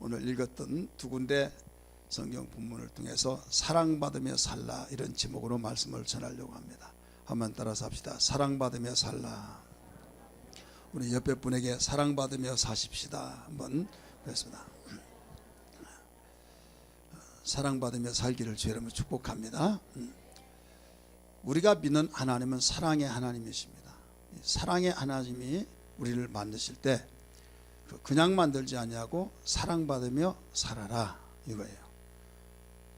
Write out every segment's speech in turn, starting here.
오늘 읽었던 두 군데 성경 본문을 통해서 사랑받으며 살라 이런 제목으로 말씀을 전하려고 합니다. 한번 따라서 합시다. 사랑받으며 살라. 우리 옆에 분에게 사랑받으며 사십시다 한번 그랬습니다. 사랑받으며 살기를 주의 이름으로 축복합니다. 우리가 믿는 하나님은 사랑의 하나님이십니다. 사랑의 하나님이 우리를 만드실 때 그냥 만들지 아니하고 사랑받으며 살아라 이거예요.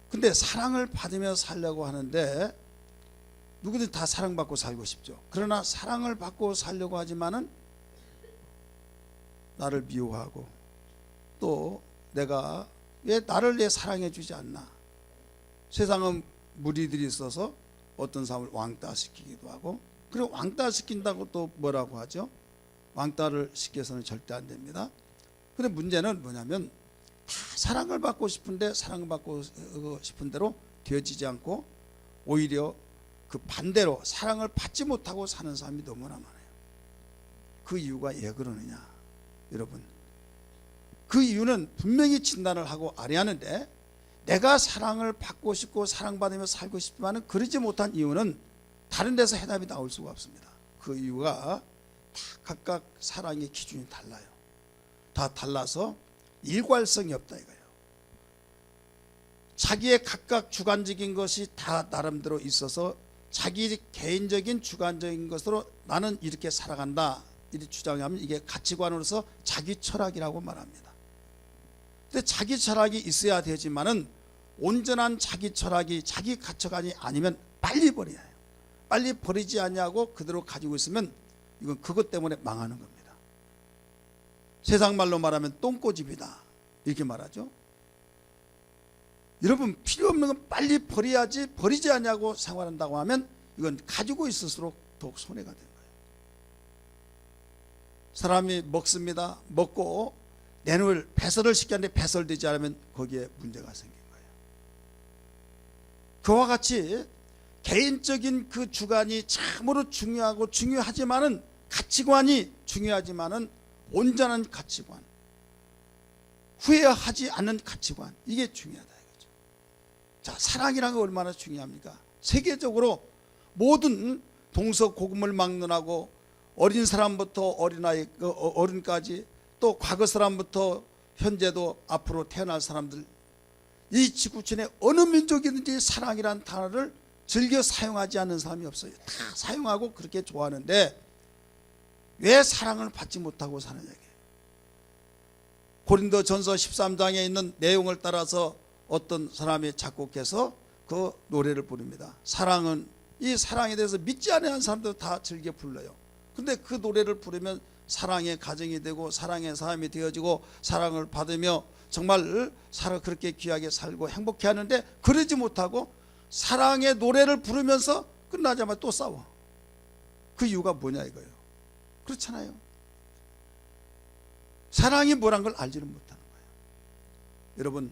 근데 사랑을 받으며 살려고 하는데 누구든 다 사랑받고 살고 싶죠. 그러나 사랑을 받고 살려고 하지만은 나를 미워하고 또 내가 왜 나를 내 사랑해 주지 않나. 세상은 무리들이 있어서 어떤 사람을 왕따시키기도 하고, 그리고 왕따시킨다고 또 뭐라고 하죠? 왕따를 시켜서는 절대 안 됩니다. 근데 문제는 뭐냐면 다 사랑을 받고 싶은데 사랑을 받고 싶은 대로 되어지지 않고 오히려 그 반대로 사랑을 받지 못하고 사는 사람이 너무나 많아요. 그 이유가 왜 그러느냐 여러분, 그 이유는 분명히 진단을 하고 알아야 하는데, 내가 사랑을 받고 싶고 사랑받으며 살고 싶지만 그러지 못한 이유는 다른 데서 해답이 나올 수가 없습니다. 그 이유가 다 각각 사랑의 기준이 달라요. 다 달라서 일괄성이 없다 이거예요. 자기의 각각 주관적인 것이 다 나름대로 있어서 자기 개인적인 주관적인 것으로 나는 이렇게 살아간다 이렇게 주장하면 이게 가치관으로서 자기 철학이라고 말합니다. 근데 자기 철학이 있어야 되지만은 온전한 자기 철학이 자기 가치관이 아니면 빨리 버려야 해요. 빨리 버리지 않냐고 그대로 가지고 있으면 이건 그것 때문에 망하는 겁니다. 세상 말로 말하면 똥꼬집이다 이렇게 말하죠. 여러분 필요 없는 건 빨리 버려야지, 버리지 않냐고 생활한다고 하면 이건 가지고 있을수록 더욱 손해가 되는 거예요. 사람이 먹습니다. 먹고 내놓을 배설을 시켰는데 배설되지 않으면 거기에 문제가 생긴 거예요. 그와 같이 개인적인 그 주관이 참으로 중요하고 중요하지만은 가치관이 중요하지만은 온전한 가치관, 후회하지 않는 가치관, 이게 중요하다 이거죠. 자, 사랑이라는 게 얼마나 중요합니까? 세계적으로 모든 동서고금을 막론하고 어린 사람부터 어린아이, 어른까지 또 과거 사람부터 현재도 앞으로 태어날 사람들, 이 지구촌에 어느 민족이든지 사랑이란 단어를 즐겨 사용하지 않는 사람이 없어요. 다 사용하고 그렇게 좋아하는데 왜 사랑을 받지 못하고 사느냐 이게. 고린도전서 13장에 있는 내용을 따라서 어떤 사람이 작곡해서 그 노래를 부릅니다. 사랑은, 이 사랑에 대해서 믿지 않는 사람도 다 즐겨 불러요. 근데 그 노래를 부르면 사랑의 가정이 되고 사랑의 삶이 되어지고 사랑을 받으며 정말 그렇게 귀하게 살고 행복해 하는데, 그러지 못하고 사랑의 노래를 부르면서 끝나자마자 또 싸워. 그 이유가 뭐냐 이거예요. 그렇잖아요. 사랑이 뭐란 걸 알지는 못하는 거예요. 여러분,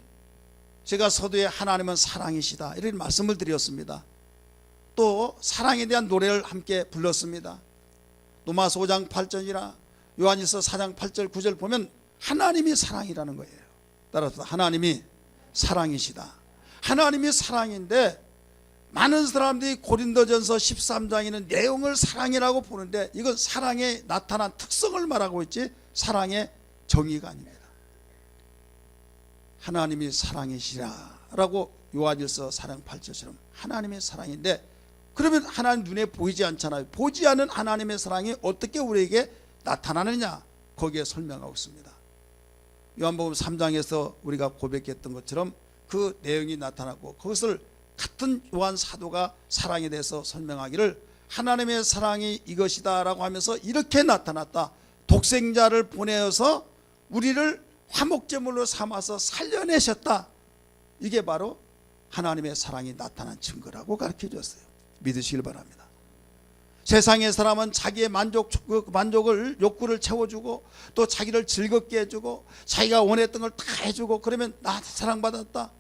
제가 서두에 하나님은 사랑이시다 이런 말씀을 드렸습니다. 또 사랑에 대한 노래를 함께 불렀습니다. 로마서 5장 8절이나 요한일서 4장 8절 9절 보면 하나님이 사랑이라는 거예요. 따라서 하나님이 사랑이시다. 하나님이 사랑인데 많은 사람들이 고린도전서 13장에는 내용을 사랑이라고 보는데 이건 사랑에 나타난 특성을 말하고 있지 사랑의 정의가 아닙니다. 하나님이 사랑이시라라고 요한일서 4장 8절처럼 하나님의 사랑인데, 그러면 하나님 눈에 보이지 않잖아요. 보지 않은 하나님의 사랑이 어떻게 우리에게 나타나느냐, 거기에 설명하고 있습니다. 요한복음 3장에서 우리가 고백했던 것처럼 그 내용이 나타났고, 그것을 같은 요한 사도가 사랑에 대해서 설명하기를 하나님의 사랑이 이것이다 라고 하면서 이렇게 나타났다. 독생자를 보내어서 우리를 화목제물로 삼아서 살려내셨다. 이게 바로 하나님의 사랑이 나타난 증거라고 가르쳐 줬어요. 믿으시길 바랍니다. 세상의 사람은 자기의 만족을, 욕구를 채워주고 또 자기를 즐겁게 해주고 자기가 원했던 걸 다 해주고, 그러면 나 사랑받았다,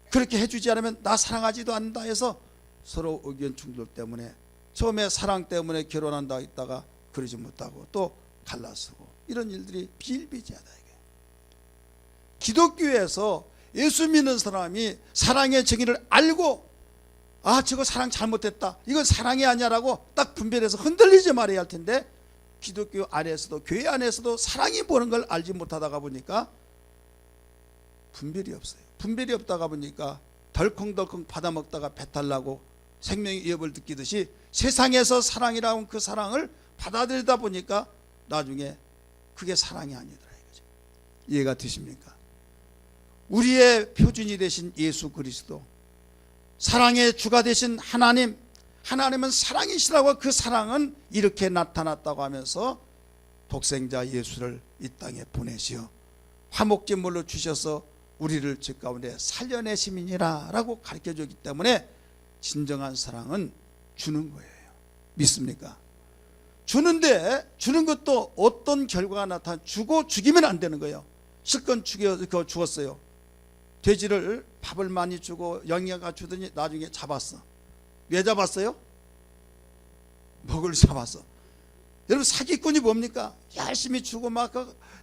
그렇게 해주지 않으면 나 사랑하지도 않는다 해서 서로 의견 충돌 때문에 처음에 사랑 때문에 결혼한다 했다가 그러지 못하고 또 갈라서고 이런 일들이 비일비재하다 이게. 기독교에서 예수 믿는 사람이 사랑의 정의를 알고 저거 사랑 잘못됐다, 이건 사랑이 아니야라고 딱 분별해서 흔들리지 말아야 할 텐데, 기독교 안에서도 교회 안에서도 사랑이 뭐는 걸 알지 못하다가 보니까 분별이 없어요. 분별이 없다가 보니까 덜컹덜컹 받아먹다가 배탈 나고 생명의 위협을 느끼듯이 세상에서 사랑이라고 그 사랑을 받아들이다 보니까 나중에 그게 사랑이 아니더라 이거죠. 이해가 되십니까? 우리의 표준이 되신 예수 그리스도, 사랑의 주가 되신 하나님, 하나님은 사랑이시라고 그 사랑은 이렇게 나타났다고 하면서 독생자 예수를 이 땅에 보내시어 화목제물로 주셔서 우리를 죄 가운데 살려내심이니라 라고 가르쳐주기 때문에 진정한 사랑은 주는 거예요. 믿습니까? 주는데 주는 것도 어떤 결과가 나타나, 주고 죽이면 안 되는 거예요. 실컷 죽었어요. 돼지를 밥을 많이 주고 영양가 주더니 나중에 잡았어. 왜 잡았어요? 먹을 잡았어. 여러분, 사기꾼이 뭡니까? 열심히 주고 막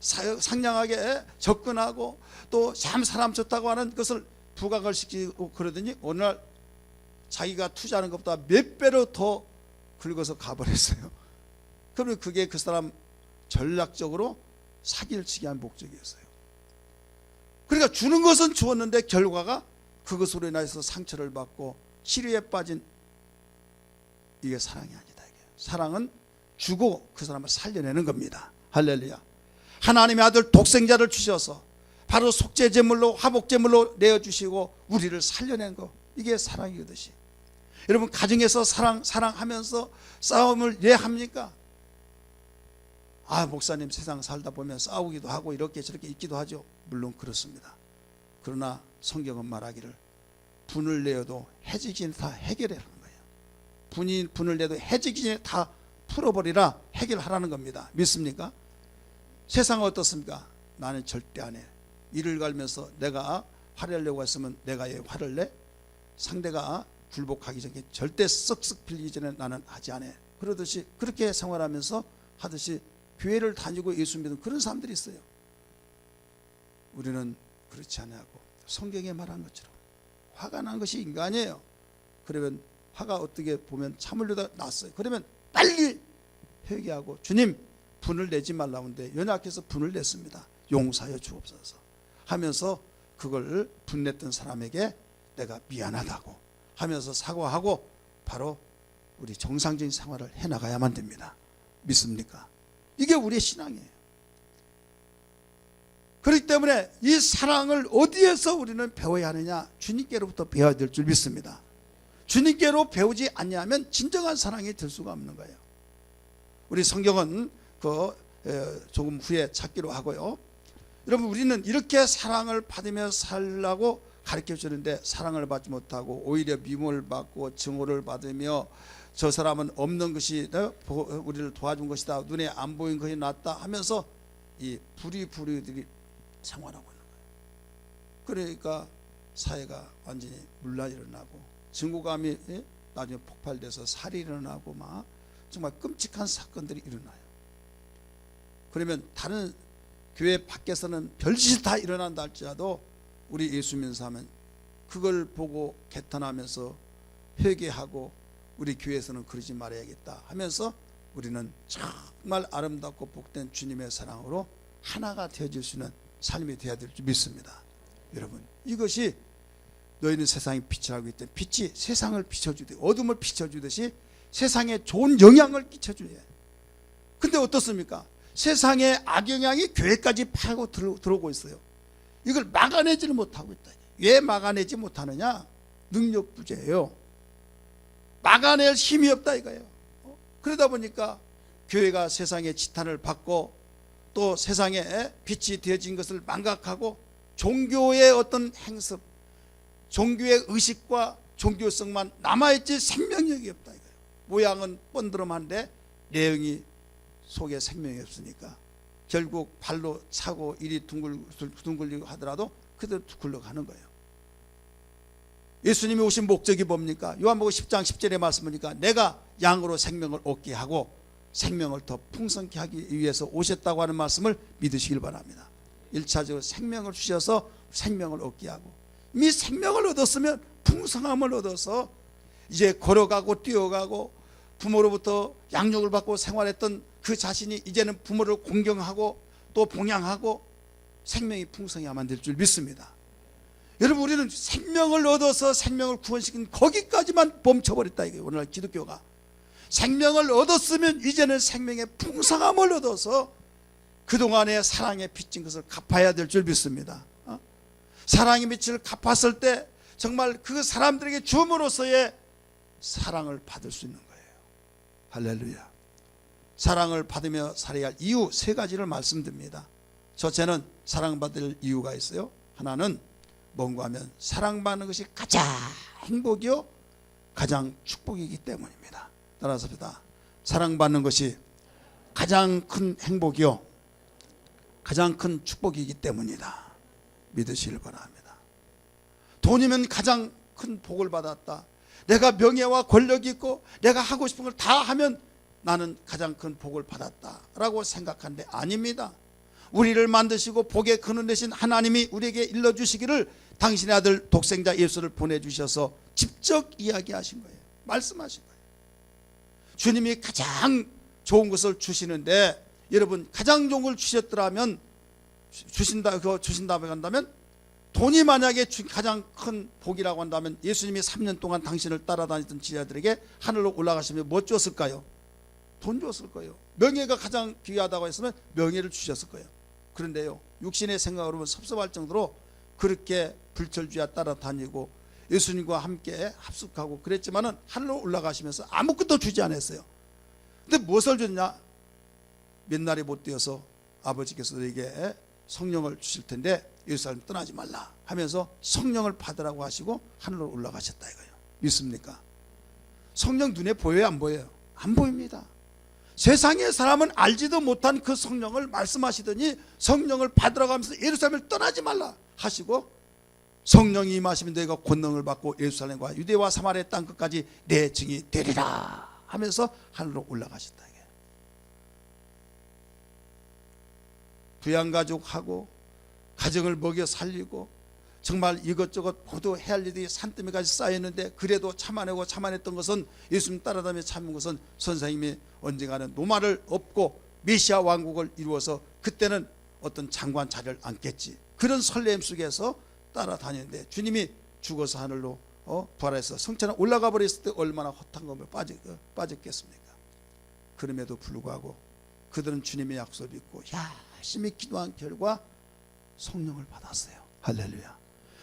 상냥하게 접근하고 또 참 사람 좋다고 하는 것을 부각을 시키고 그러더니 어느 날 자기가 투자하는 것보다 몇 배로 더 긁어서 가버렸어요. 그러면 그게 그 사람 전략적으로 사기를 치게 한 목적이었어요. 그러니까 주는 것은 주었는데 결과가 그것으로 인해서 상처를 받고 치료에 빠진, 이게 사랑이 아니다. 이게 사랑은 주고 그 사람을 살려내는 겁니다. 할렐루야. 하나님의 아들 독생자를 주셔서 바로 속죄제물로 화목제물로 내어주시고 우리를 살려낸 거, 이게 사랑이듯이. 여러분, 가정에서 사랑하면서 싸움을 왜 합니까? 목사님, 세상 살다 보면 싸우기도 하고 이렇게 저렇게 있기도 하죠. 물론 그렇습니다. 그러나 성경은 말하기를 분을 내어도 해지기 전에 다 해결하라는 거예요. 분을 내도 해지기 전에 다 풀어버리라, 해결하라는 겁니다. 믿습니까? 세상은 어떻습니까? 나는 절대 안 해. 이를 갈면서 내가 화를 내려고 했으면 내가 화를 내? 상대가 굴복하기 전에 절대 썩썩 빌리기 전에 나는 하지 않아. 그러듯이 그렇게 생활하면서 하듯이 교회를 다니고 예수 믿는 그런 사람들이 있어요. 우리는 그렇지 않냐고. 성경에 말한 것처럼 화가 난 것이 인간이에요. 그러면 화가 어떻게 보면 참으려다 났어요. 그러면 빨리 회개하고, 주님 분을 내지 말라고 하는데 연약해서 분을 냈습니다. 용서하여 주옵소서 하면서 그걸 분냈던 사람에게 내가 미안하다고 하면서 사과하고 바로 우리 정상적인 생활을 해나가야만 됩니다. 믿습니까? 이게 우리의 신앙이에요. 그렇기 때문에 이 사랑을 어디에서 우리는 배워야 하느냐? 주님께로부터 배워야 될 줄 믿습니다. 주님께로 배우지 않냐면 진정한 사랑이 될 수가 없는 거예요. 우리 성경은 조금 후에 찾기로 하고요. 여러분, 우리는 이렇게 사랑을 받으며 살라고 가르쳐 주는데 사랑을 받지 못하고 오히려 미움을 받고 증오를 받으며 저 사람은 없는 것이 우리를 도와준 것이다, 눈에 안 보인 것이 낫다 하면서 이 불의들이 생활하고 있는 거예요. 그러니까 사회가 완전히 물난 일어나고 증오감이 나중에 폭발돼서 살이 일어나고 막 정말 끔찍한 사건들이 일어나요. 그러면 다른 교회 밖에서는 별짓이 다 일어난다 할지라도 우리 예수 믿는 사람은 그걸 보고 개탄하면서 회개하고 우리 교회에서는 그러지 말아야겠다 하면서 우리는 정말 아름답고 복된 주님의 사랑으로 하나가 되어질 수 있는 삶이 되어야 될 줄 믿습니다. 여러분, 이것이 너희는 세상의 빛이라고 했더니 빛이 세상을 비춰주듯이, 어둠을 비춰주듯이 세상에 좋은 영향을 끼쳐줘야 해요. 근데 어떻습니까? 세상의 악영향이 교회까지 파고 들어오고 있어요. 이걸 막아내지를 못하고 있다. 왜 막아내지 못하느냐? 능력 부재예요. 막아낼 힘이 없다 이거예요. 그러다 보니까 교회가 세상의 지탄을 받고 또 세상에 빛이 되어진 것을 망각하고 종교의 어떤 행습, 종교의 의식과 종교성만 남아있지 생명력이 없다 이거예요. 모양은 번드름한데 내용이 속에 생명이 없으니까 결국 발로 차고 이리 둥글리고 하더라도 그대로 굴러가는 거예요. 예수님이 오신 목적이 뭡니까? 요한복음 10장 10절에 말씀 보니까 내가 양으로 생명을 얻게 하고 생명을 더 풍성케 하기 위해서 오셨다고 하는 말씀을 믿으시길 바랍니다. 일차적으로 생명을 주셔서 생명을 얻게 하고, 이미 생명을 얻었으면 풍성함을 얻어서 이제 걸어가고 뛰어가고 부모로부터 양육을 받고 생활했던 그 자신이 이제는 부모를 공경하고 또 봉양하고 생명이 풍성해야만 될 줄 믿습니다. 여러분, 우리는 생명을 얻어서 생명을 구원시킨 거기까지만 멈춰버렸다 이거예요. 오늘날 기독교가 생명을 얻었으면 이제는 생명의 풍성함을 얻어서 그동안의 사랑에 빚진 것을 갚아야 될 줄 믿습니다. 사랑의 빛을 갚았을 때 정말 그 사람들에게 줌으로써의 사랑을 받을 수 있는 거예요. 할렐루야. 사랑을 받으며 살아야 할 이유 세 가지를 말씀드립니다. 첫째는 사랑받을 이유가 있어요. 하나는 뭔가 하면 사랑받는 것이 가장 행복이요 가장 축복이기 때문입니다. 따라서 합시다. 사랑받는 것이 가장 큰 행복이요 가장 큰 축복이기 때문이다. 믿으시길 바랍니다. 돈이면 가장 큰 복을 받았다. 내가 명예와 권력이 있고 내가 하고 싶은 걸 다 하면 나는 가장 큰 복을 받았다 라고 생각하는데 아닙니다. 우리를 만드시고 복의 근원 되신 하나님이 우리에게 일러주시기를 당신의 아들 독생자 예수를 보내주셔서 직접 이야기하신 거예요. 말씀하신 거예요. 주님이 가장 좋은 것을 주시는데, 여러분 가장 좋은 걸 주셨더라면 주신다고 한다면, 돈이 만약에 가장 큰 복이라고 한다면 예수님이 3년 동안 당신을 따라다니던 제자들에게 하늘로 올라가시면 뭐 줬을까요? 돈 줬을 거예요. 명예가 가장 귀하다고 했으면 명예를 주셨을 거예요. 그런데요, 육신의 생각으로 섭섭할 정도로 그렇게 불철주야 따라다니고 예수님과 함께 합숙하고 그랬지만은 하늘로 올라가시면서 아무것도 주지 않았어요. 근데 무엇을 줬냐? 몇 날이 못 되어서 아버지께서 너에게 성령을 주실 텐데 예루살렘 떠나지 말라 하면서 성령을 받으라고 하시고 하늘로 올라가셨다 이거예요. 믿습니까? 성령 눈에 보여요, 안 보여요? 안 보입니다. 세상의 사람은 알지도 못한 그 성령을 말씀하시더니 성령을 받으라고 하면서 예루살렘을 떠나지 말라 하시고, 성령이 임하시면 너희가 권능을 받고 예루살렘과 유대와 사마리아 땅 끝까지 내 증이 되리라 하면서 하늘로 올라가셨다. 부양가족하고 가정을 먹여 살리고 정말 이것저것 모두 해야 할 일이 산더미까지 쌓였는데 그래도 참아냈던 것은, 예수님 따라다니며 참은 것은 선생님이 언젠가는 노마를 엎고 메시아 왕국을 이루어서 그때는 어떤 장관 자리를 앉겠지, 그런 설렘 속에서 따라다녔는데 주님이 죽어서 하늘로 부활해서 성천에 올라가 버렸을 때 얼마나 헛한 검에 빠졌겠습니까? 그럼에도 불구하고 그들은 주님의 약속을 믿고 열심히 기도한 결과 성령을 받았어요. 할렐루야.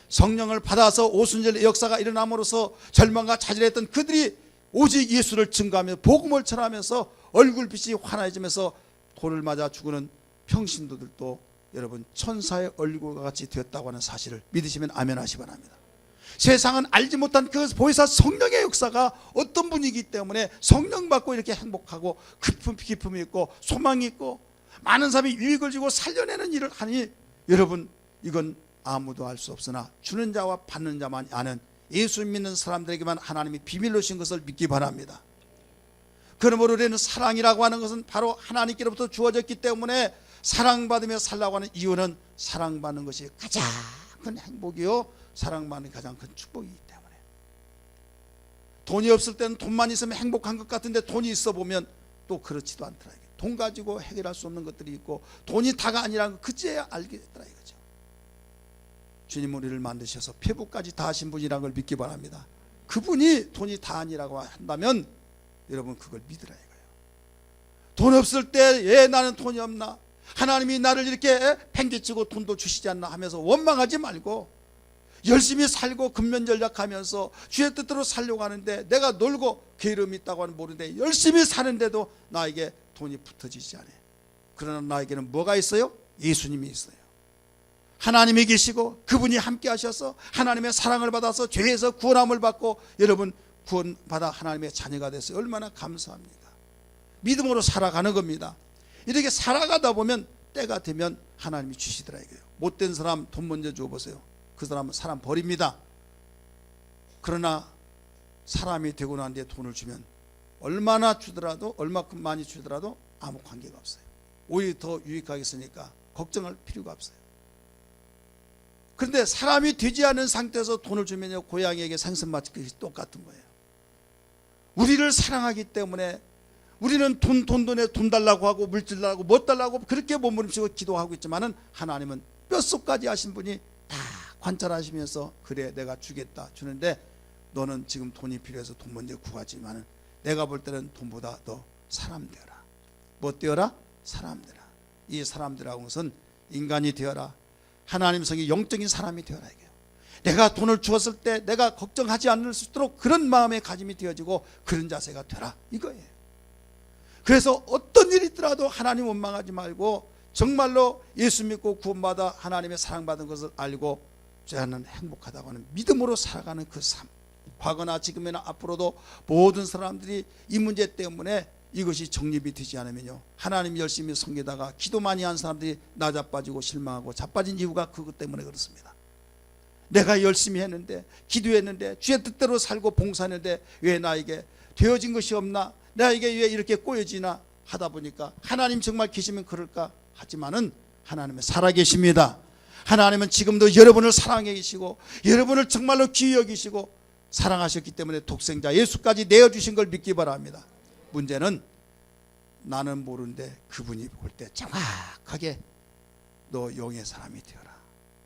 성령을 받아서 오순절의 역사가 일어남으로써 절망과 좌절했던 그들이 오직 예수를 증거하며 복음을 전하면서 얼굴빛이 환해지면서 돌을 맞아 죽는 평신도들도 여러분 천사의 얼굴과 같이 되었다고 하는 사실을 믿으시면 아멘 하시 바랍니다. 세상은 알지 못한 그 보혜사 성령의 역사가 어떤 분이기 때문에 성령 받고 이렇게 행복하고 기쁨이 있고 소망이 있고 많은 사람이 유익을 주고 살려내는 일을 하니, 여러분 이건 아무도 알 수 없으나 주는 자와 받는 자만 아는 예수 믿는 사람들에게만 하나님이 비밀로 주신 것을 믿기 바랍니다. 그러므로 우리는 사랑이라고 하는 것은 바로 하나님께로부터 주어졌기 때문에 사랑받으며 살라고 하는 이유는 사랑받는 것이 가장 큰 행복이요 사랑받는 가장 큰 축복이기 때문에. 돈이 없을 때는 돈만 있으면 행복한 것 같은데 돈이 있어 보면 또 그렇지도 않더라. 돈 가지고 해결할 수 없는 것들이 있고 돈이 다가 아니라는 걸 그제야 알게 됐더라 이거죠. 주님 우리를 만드셔서 폐부까지 다 하신 분이라는 걸 믿기 바랍니다. 그분이 돈이 다 아니라고 한다면 여러분 그걸 믿으라 이거예요. 돈 없을 때 왜 나는 돈이 없나, 하나님이 나를 이렇게 팽개치고 돈도 주시지 않나 하면서 원망하지 말고 열심히 살고 근면전략하면서 주의 뜻대로 살려고 하는데 내가 놀고 게으름이 있다고 하는 모르는데 열심히 사는데도 나에게 돈이 붙어지지 않아요. 그러나 나에게는 뭐가 있어요? 예수님이 있어요. 하나님이 계시고 그분이 함께 하셔서 하나님의 사랑을 받아서 죄에서 구원함을 받고 여러분 구원받아 하나님의 자녀가 됐어요. 얼마나 감사합니까? 믿음으로 살아가는 겁니다. 이렇게 살아가다 보면 때가 되면 하나님이 주시더라 이거예요. 못된 사람 돈 먼저 줘보세요. 그 사람은 사람 버립니다. 그러나 사람이 되고 난 뒤에 돈을 주면 얼마나 주더라도 얼마큼 많이 주더라도 아무 관계가 없어요. 오히려 더 유익하게 쓰니까 걱정할 필요가 없어요. 그런데 사람이 되지 않은 상태에서 돈을 주면요, 고양이에게 생선 맞기 똑같은 거예요. 우리를 사랑하기 때문에 우리는 돈 달라고 하고 물질 달라고 뭐 달라고 그렇게 몸부림치고 기도하고 있지만은 하나님은 뼛속까지 하신 분이 다 관찰하시면서 그래 내가 주겠다 주는데 너는 지금 돈이 필요해서 돈 먼저 구하지만은 내가 볼 때는 돈보다 더 사람 되어라. 뭐 되어라? 사람 되어라. 이 사람 되라는 것은 인간이 되어라. 하나님 성이 영적인 사람이 되어라 이게요. 내가 돈을 주었을 때 내가 걱정하지 않을 수 있도록 그런 마음의 가짐이 되어지고 그런 자세가 되라 이거예요. 그래서 어떤 일이 있더라도 하나님 원망하지 말고 정말로 예수 믿고 구원받아 하나님의 사랑받은 것을 알고 저는 행복하다고 하는 믿음으로 살아가는 그 삶, 과거나 지금이나 앞으로도 모든 사람들이 이 문제 때문에 이것이 정립이 되지 않으면요, 하나님 열심히 섬기다가 기도 많이 한 사람들이 나자빠지고 실망하고 자빠진 이유가 그것 때문에 그렇습니다. 내가 열심히 했는데 기도했는데 주의 뜻대로 살고 봉사했는데 왜 나에게 되어진 것이 없나, 나에게 왜 이렇게 꼬여지나 하다 보니까 하나님 정말 계시면 그럴까 하지만은 하나님은 살아계십니다. 하나님은 지금도 여러분을 사랑해 계시고 여러분을 정말로 귀히 여기시고 사랑하셨기 때문에 독생자 예수까지 내어주신 걸 믿기 바랍니다. 문제는 나는 모르는데 그분이 볼 때 정확하게 너 영의 사람이 되어라.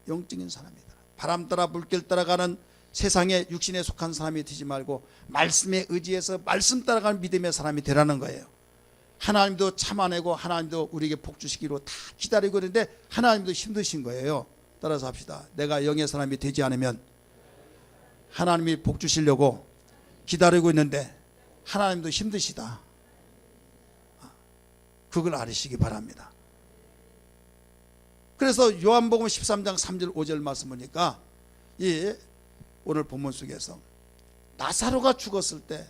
영적인 사람이 되어라. 바람 따라 물결 따라가는 세상에 육신에 속한 사람이 되지 말고 말씀에 의지해서 말씀 따라가는 믿음의 사람이 되라는 거예요. 하나님도 참아내고 하나님도 우리에게 복 주시기로 다 기다리고 있는데 하나님도 힘드신 거예요. 따라서 합시다. 내가 영의 사람이 되지 않으면 하나님이 복 주시려고 기다리고 있는데 하나님도 힘드시다. 그걸 알으시기 바랍니다. 그래서 요한복음 13장 3절 5절 말씀 보니까 이 오늘 본문 속에서 나사로가 죽었을 때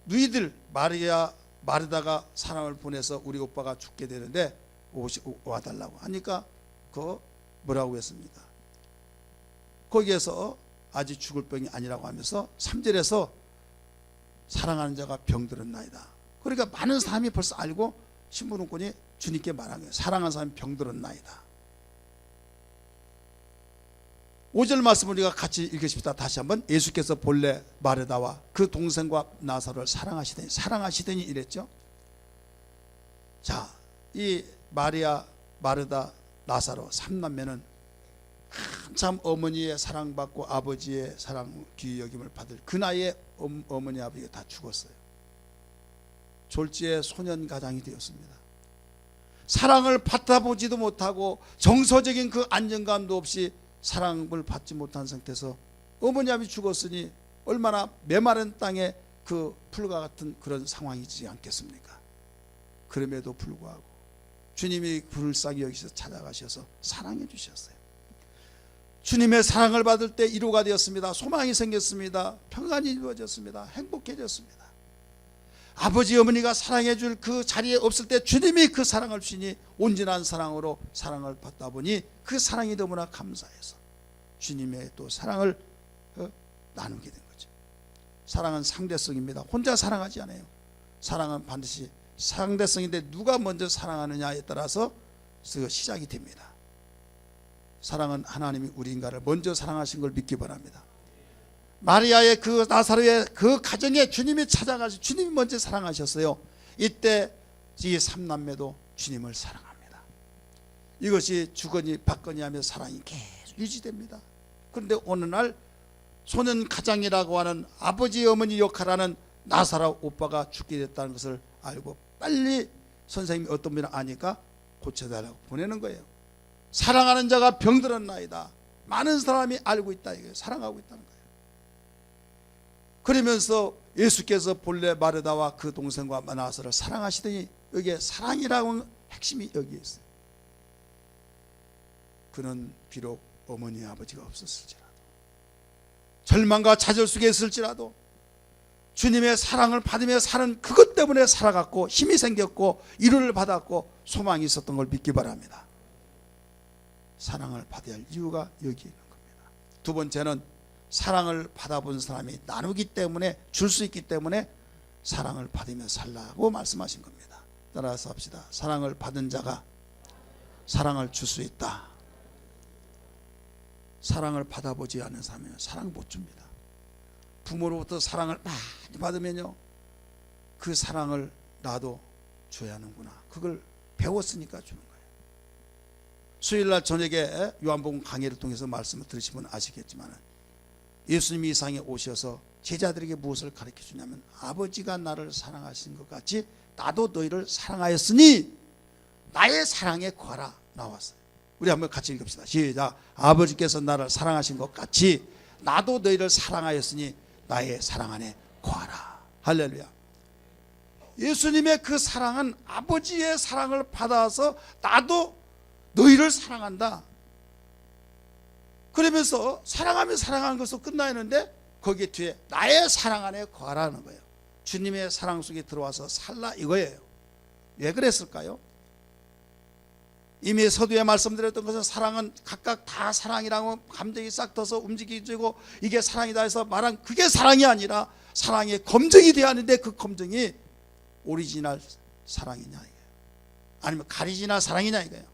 너희들 마리아 마르다가 사람을 보내서 우리 오빠가 죽게 되는데 와달라고 하니까 그 뭐라고 했습니까? 거기에서 아직 죽을 병이 아니라고 하면서 3절에서 사랑하는 자가 병들었나이다. 그러니까 많은 사람이 벌써 알고 신부름꾼이 주님께 말한 거예요. 사랑하는 사람이 병들었나이다. 5절 말씀을 우리가 같이 읽으십시다. 다시 한번. 예수께서 본래 마르다와 그 동생과 나사로를 사랑하시더니 이랬죠. 자, 이 마리아, 마르다, 나사로 3남매는 한참 어머니의 사랑받고 아버지의 사랑 귀히 여김을 받을 그 나이에 어머니 아버지가 다 죽었어요. 졸지에 소년 가장이 되었습니다. 사랑을 받아보지도 못하고 정서적인 그 안정감도 없이 사랑을 받지 못한 상태에서 어머니 아버지 죽었으니 얼마나 메마른 땅에 그 풀과 같은 그런 상황이지 않겠습니까? 그럼에도 불구하고 주님이 불쌍히 여기서 찾아가셔서 사랑해 주셨어요. 주님의 사랑을 받을 때 위로가 되었습니다. 소망이 생겼습니다. 평안이 이루어졌습니다. 행복해졌습니다. 아버지 어머니가 사랑해 줄 그 자리에 없을 때 주님이 그 사랑을 주시니 온전한 사랑으로 사랑을 받다 보니 그 사랑이 너무나 감사해서 주님의 또 사랑을 나누게 된 거죠. 사랑은 상대성입니다. 혼자 사랑하지 않아요. 사랑은 반드시 상대성인데 누가 먼저 사랑하느냐에 따라서 시작이 됩니다. 사랑은 하나님이 우리 인간을 먼저 사랑하신 걸 믿기 바랍니다. 마리아의 그 나사로의 그 가정에 주님이 찾아가서 주님이 먼저 사랑하셨어요. 이때 이 3남매도 주님을 사랑합니다. 이것이 주거니 받거니 하며 사랑이 계속 유지됩니다. 그런데 어느 날 소년 가장이라고 하는 아버지 어머니 역할하는 나사로 오빠가 죽게 됐다는 것을 알고 빨리 선생님이 어떤 분이 아니까 고쳐달라고 보내는 거예요. 사랑하는 자가 병들었나이다. 많은 사람이 알고 있다 이거예요. 사랑하고 있다는 거예요. 그러면서 예수께서 본래 마르다와 그 동생과 나사로를 사랑하시더니 여기에 사랑이라고 핵심이 여기에 있어요. 그는 비록 어머니 아버지가 없었을지라도 절망과 좌절 속에 있을지라도 주님의 사랑을 받으며 사는 그것 때문에 살아갔고 힘이 생겼고 위로를 받았고 소망이 있었던 걸 믿기 바랍니다. 사랑을 받아야 할 이유가 여기 있는 겁니다. 두 번째는 사랑을 받아본 사람이 나누기 때문에 줄 수 있기 때문에 사랑을 받으며 살라고 말씀하신 겁니다. 따라서 합시다. 사랑을 받은 자가 사랑을 줄 수 있다. 사랑을 받아보지 않는 사람은 사랑 못 줍니다. 부모로부터 사랑을 많이 받으면요, 그 사랑을 나도 줘야 하는구나, 그걸 배웠으니까 주는 거예요. 수요일날 저녁에 요한복음 강의를 통해서 말씀을 들으시면 아시겠지만, 예수님이 이 세상에 오셔서 제자들에게 무엇을 가르쳐 주냐면, 아버지가 나를 사랑하신 것 같이 나도 너희를 사랑하였으니 나의 사랑에 거하라 나왔어요. 우리 한번 같이 읽읍시다. 시작. 아버지께서 나를 사랑하신 것 같이 나도 너희를 사랑하였으니 나의 사랑 안에 거하라. 할렐루야. 예수님의 그 사랑은 아버지의 사랑을 받아서 나도 너희를 사랑한다. 그러면서 사랑하면 사랑하는 것으로 끝나 있는데, 거기에 뒤에 나의 사랑 안에 거하라는 거예요. 주님의 사랑 속에 들어와서 살라 이거예요. 왜 그랬을까요? 이미 서두에 말씀드렸던 것은, 사랑은 각각 다 사랑이라고 감정이 싹 터서 움직이고 이게 사랑이다 해서 말한 그게 사랑이 아니라 사랑의 검증이 되어야 하는데, 그 검증이 오리지널 사랑이냐 이거예요, 아니면 가리지널 사랑이냐 이거예요.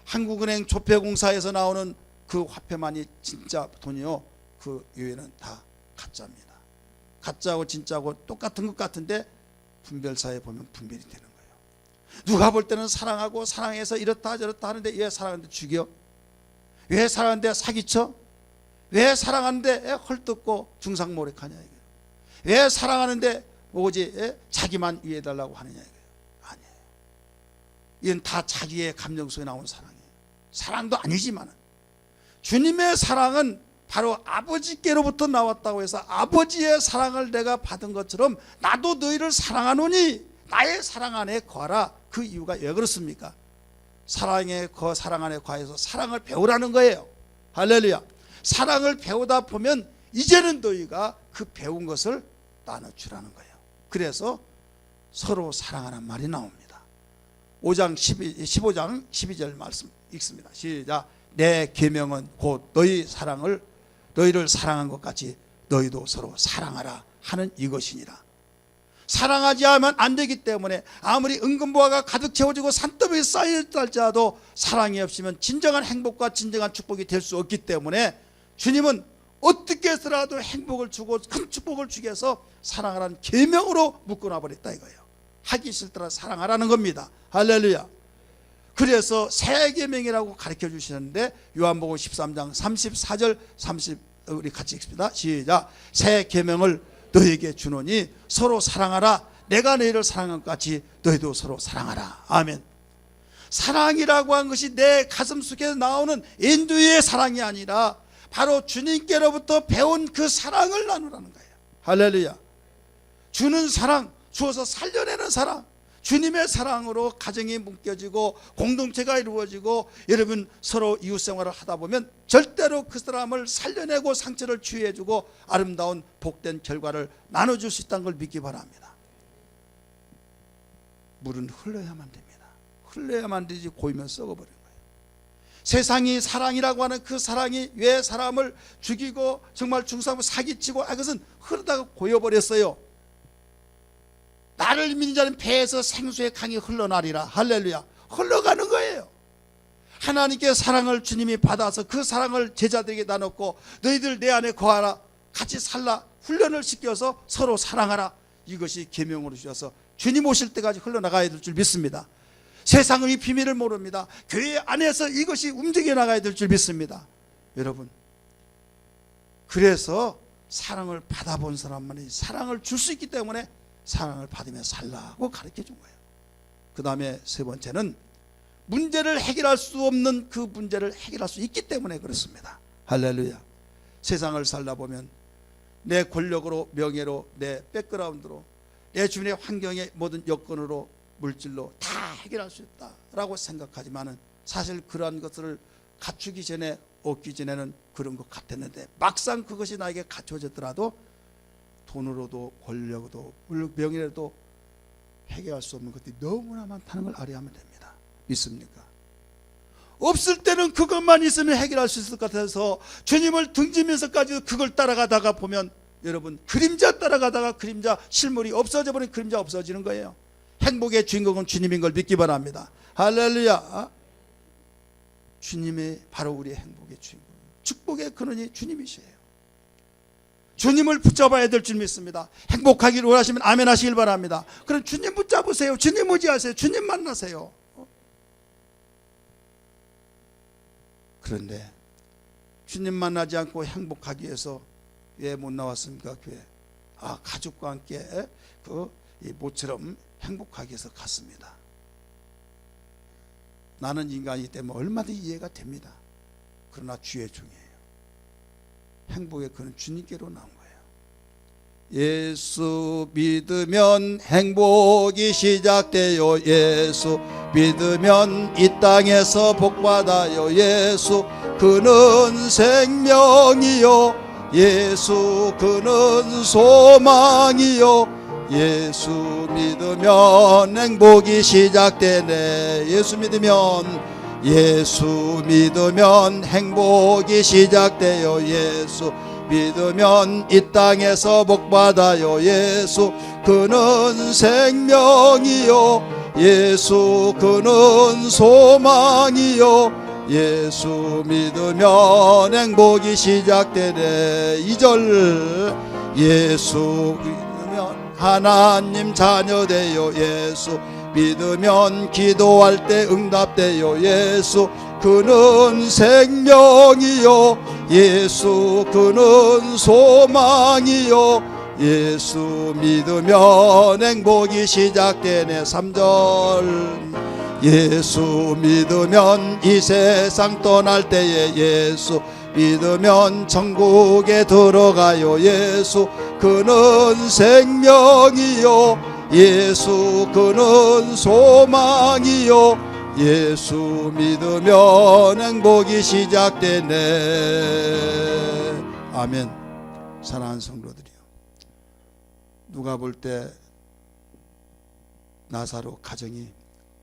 한국은행 조폐공사에서 나오는 그 화폐만이 진짜 돈이요, 그 이외에는 다 가짜입니다. 가짜하고 진짜하고 똑같은 것 같은데 분별사에 보면 분별이 되는 거예요. 누가 볼 때는 사랑하고 사랑해서 이렇다 저렇다 하는데, 왜 사랑하는데 죽여? 왜 사랑하는데 사기쳐? 왜 사랑하는데 헐뜯고 중상모략하냐 이거예요. 왜 사랑하는데 오지 자기만 위해달라고 하느냐 이거예요. 아니에요. 이건 다 자기의 감정 속에 나온 사랑이에요. 사랑도 아니지만, 주님의 사랑은 바로 아버지께로부터 나왔다고 해서 아버지의 사랑을 내가 받은 것처럼 나도 너희를 사랑하노니 나의 사랑 안에 거하라. 그 이유가 왜 그렇습니까? 사랑 안에 거해서 사랑을 배우라는 거예요. 할렐루야. 사랑을 배우다 보면 이제는 너희가 그 배운 것을 나눠주라는 거예요. 그래서 서로 사랑하는 말이 나옵니다. 15장 12절 말씀 읽습니다. 시작. 내 계명은 곧 너희를 사랑한 것 같이 너희도 서로 사랑하라 하는 이것이니라. 사랑하지 않으면 안 되기 때문에 아무리 은근보화가 가득 채워지고 산더미에 쌓였다 할지라도 사랑이 없으면 진정한 행복과 진정한 축복이 될 수 없기 때문에, 주님은 어떻게 해서라도 행복을 주고 큰 축복을 주기 위해서 사랑하라는 계명으로 묶어놔 버렸다 이거예요. 하기 싫더라 사랑하라는 겁니다. 할렐루야. 그래서 새 계명이라고 가르쳐 주시는데, 요한복음 13장 34절 30 우리 같이 읽습니다. 시작. 새 계명을 너희에게 주노니 서로 사랑하라. 내가 너희를 사랑한 것 같이 너희도 서로 사랑하라. 아멘. 사랑이라고 한 것이 내 가슴 속에서 나오는 인도의 사랑이 아니라 바로 주님께로부터 배운 그 사랑을 나누라는 거예요. 할렐루야. 주는 사랑, 주어서 살려내는 사랑, 주님의 사랑으로 가정이 묶여지고 공동체가 이루어지고, 여러분 서로 이웃생활을 하다 보면 절대로 그 사람을 살려내고 상처를 치유해주고 아름다운 복된 결과를 나눠줄 수 있다는 걸 믿기 바랍니다. 물은 흘러야만 됩니다. 흘러야만 되지 고이면 썩어버리는 거예요. 세상이 사랑이라고 하는 그 사랑이 왜 사람을 죽이고 정말 중상을 사기치고, 그것은 흐르다가 고여버렸어요. 나를 믿는 자는 배에서 생수의 강이 흘러나리라. 할렐루야. 흘러가는 거예요. 하나님께 사랑을 주님이 받아서 그 사랑을 제자들에게 나눴고, 너희들 내 안에 거하라, 같이 살라, 훈련을 시켜서 서로 사랑하라. 이것이 계명으로 주셔서 주님 오실 때까지 흘러나가야 될 줄 믿습니다. 세상은 이 비밀을 모릅니다. 교회 안에서 이것이 움직여 나가야 될 줄 믿습니다. 여러분, 그래서 사랑을 받아본 사람만이 사랑을 줄 수 있기 때문에 사랑을 받으며 살라고 가르쳐 준 거예요. 그 다음에 세 번째는, 문제를 해결할 수 없는 그 문제를 해결할 수 있기 때문에 그렇습니다. 할렐루야. 세상을 살다 보면 내 권력으로, 명예로, 내 백그라운드로, 내 주변의 환경의 모든 여건으로, 물질로 다 해결할 수 있다라고 생각하지만은, 사실 그러한 것들을 갖추기 전에, 얻기 전에는 그런 것 같았는데, 막상 그것이 나에게 갖춰졌더라도 돈으로도 권력으로도 명예로도 해결할 수 없는 것들이 너무나 많다는 걸 알아야만 됩니다. 믿습니까? 없을 때는 그것만 있으면 해결할 수 있을 것 같아서 주님을 등지면서까지 그걸 따라가다가 보면, 여러분, 그림자 따라가다가 그림자, 실물이 없어져 버린 그림자 없어지는 거예요. 행복의 주인공은 주님인 걸 믿기 바랍니다. 할렐루야. 주님이 바로 우리의 행복의 주인공. 축복의 근원이 주님이시에요. 주님을 붙잡아야 될 줄 믿습니다. 행복하기를 원하시면 아멘 하시길 바랍니다. 그럼 주님 붙잡으세요. 주님 의지하세요. 주님 만나세요. 그런데 주님 만나지 않고 행복하기 위해서 왜 못 나왔습니까? 교회. 가족과 함께 이 모처럼 행복하기 위해서 갔습니다. 나는 인간이기 때문에 얼마든지 이해가 됩니다. 그러나 주의 종이에요. 행복의 그는 주님께로 나온 거예요. 예수 믿으면 행복이 시작돼요. 예수 믿으면 이 땅에서 복받아요. 예수 그는 생명이요. 예수 그는 소망이요. 예수 믿으면 행복이 시작되네. 예수 믿으면 행복이 시작돼요. 예수 믿으면 이 땅에서 복받아요. 예수 그는 생명이요. 예수 그는 소망이요. 예수 믿으면 행복이 시작되네. 2절 예수 믿으면 하나님 자녀 돼요. 예수 믿으면 기도할 때 응답돼요. 예수 그는 생명이요. 예수 그는 소망이요. 예수 믿으면 행복이 시작되네. 3절 예수 믿으면 이 세상 떠날 때에 예수 믿으면 천국에 들어가요. 예수 그는 생명이요. 예수 그는 소망이요. 예수 믿으면 행복이 시작되네. 아멘. 사랑하는 성도들이요, 누가 볼 때 나사로 가정이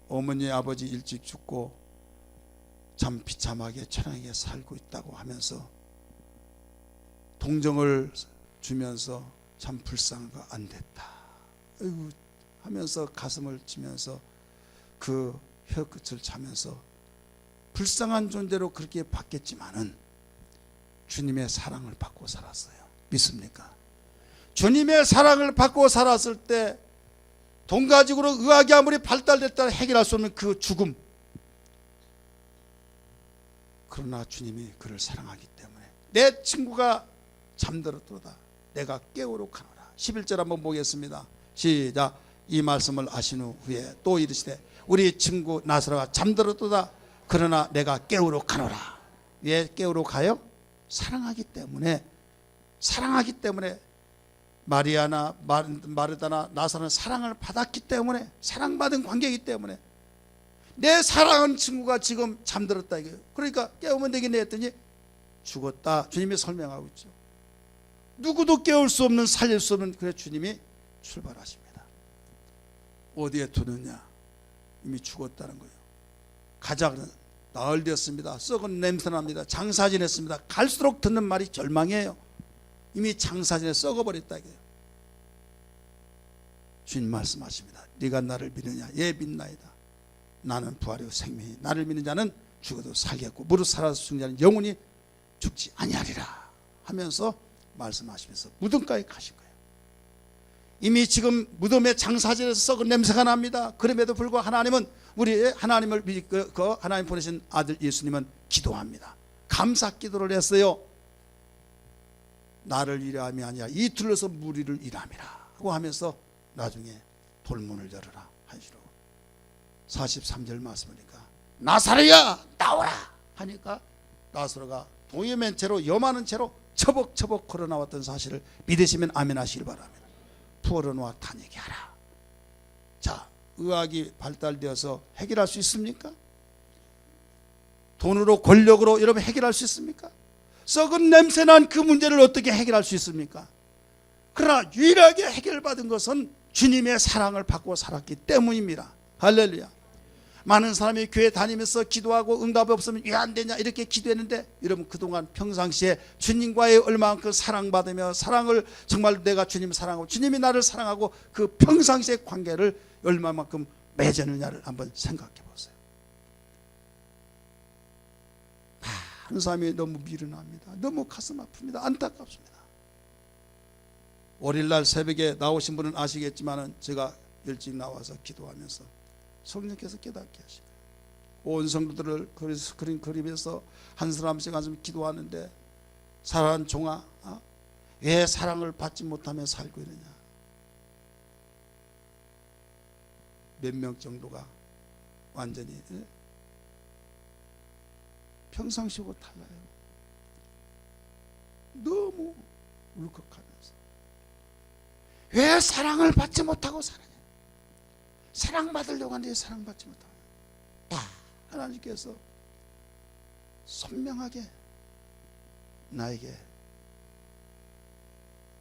어머니 아버지 일찍 죽고 참 비참하게 천하게 살고 있다고 하면서 동정을 주면서 참 불쌍한 거 안 됐다 아이고 하면서 가슴을 치면서 그 혀끝을 차면서 불쌍한 존재로 그렇게 봤겠지만은 주님의 사랑을 받고 살았어요. 믿습니까? 주님의 사랑을 받고 살았을 때 돈 가지고로 의학이 아무리 발달됐다 해결할 수 없는 그 죽음, 그러나 주님이 그를 사랑하기 때문에 내 친구가 잠들었도다 내가 깨우러 가노라. 11절 한번 보겠습니다. 시작. 이 말씀을 하신 후에 또 이르시되 우리 친구 나사로가 잠들었도다 그러나 내가 깨우러 가노라. 왜 깨우러 가요? 사랑하기 때문에. 마리아나 마르다나 나사로는 사랑을 받았기 때문에, 사랑받은 관계이기 때문에 내 사랑하는 친구가 지금 잠들었다 이거예요. 그러니까 깨우면 되겠네 했더니 죽었다. 주님이 설명하고 있죠. 누구도 깨울 수 없는, 살릴 수 없는, 그래 주님이 출발하십니다. 어디에 두느냐? 이미 죽었다는 거예요. 가자는 나흘 되었습니다. 썩은 냄새 납니다. 장사 지냈습니다. 갈수록 듣는 말이 절망이에요. 이미 장사 지내 썩어버렸다 이거예요. 주님 말씀하십니다. 네가 나를 믿느냐? 예 믿나이다. 나는 부활이요 생명이, 나를 믿는 자는 죽어도 살겠고 무릇 살아서 죽는 자는 영원히 죽지 아니하리라 하면서 말씀하시면서 무덤까지 가신 거예요. 이미 지금 무덤에 장사진에서 썩은 냄새가 납니다. 그럼에도 불구하고 하나님은 우리의 하나님을 믿고 하나님 보내신 아들 예수님은 기도합니다. 감사 기도를 했어요. 나를 일함이 아니라 이 둘러서 무리를 일함이라 하고 하면서 나중에 돌문을 열어라 하시로 43절 말씀이니까 나사로야 나오라 하니까 나사로가 동요맨 채로 염하는 채로 처벅처벅 걸어 나왔던 사실을 믿으시면 아멘 하시길 바랍니다. 풀어놓아 다니게 하라. 자, 의학이 발달되어서 해결할 수 있습니까? 돈으로 권력으로 여러분 해결할 수 있습니까? 썩은 냄새난 그 문제를 어떻게 해결할 수 있습니까? 그러나 유일하게 해결받은 것은 주님의 사랑을 받고 살았기 때문입니다. 할렐루야. 많은 사람이 교회 다니면서 기도하고 응답이 없으면 왜 안 되냐 이렇게 기도했는데 여러분 그동안 평상시에 주님과의 얼마만큼 사랑받으며 사랑을 정말 내가 주님을 사랑하고 주님이 나를 사랑하고 그 평상시의 관계를 얼마만큼 맺었느냐를 한번 생각해 보세요. 많은 사람이 너무 미련합니다. 너무 가슴 아픕니다. 안타깝습니다. 월요일날 새벽에 나오신 분은 아시겠지만 제가 일찍 나와서 기도하면서 성령께서 깨닫게 하시고 온 성도들을 그린 그림에서 한 사람씩 한 사람 기도하는데 사랑하는 종아, 왜 사랑을 받지 못하며 살고 있느냐. 몇 명 정도가 완전히 평상시하고 달라요. 너무 울컥하면서 왜 사랑을 받지 못하고 사느냐. 사랑받으려고 하는데 사랑받지 못하고. 하나님께서 선명하게 나에게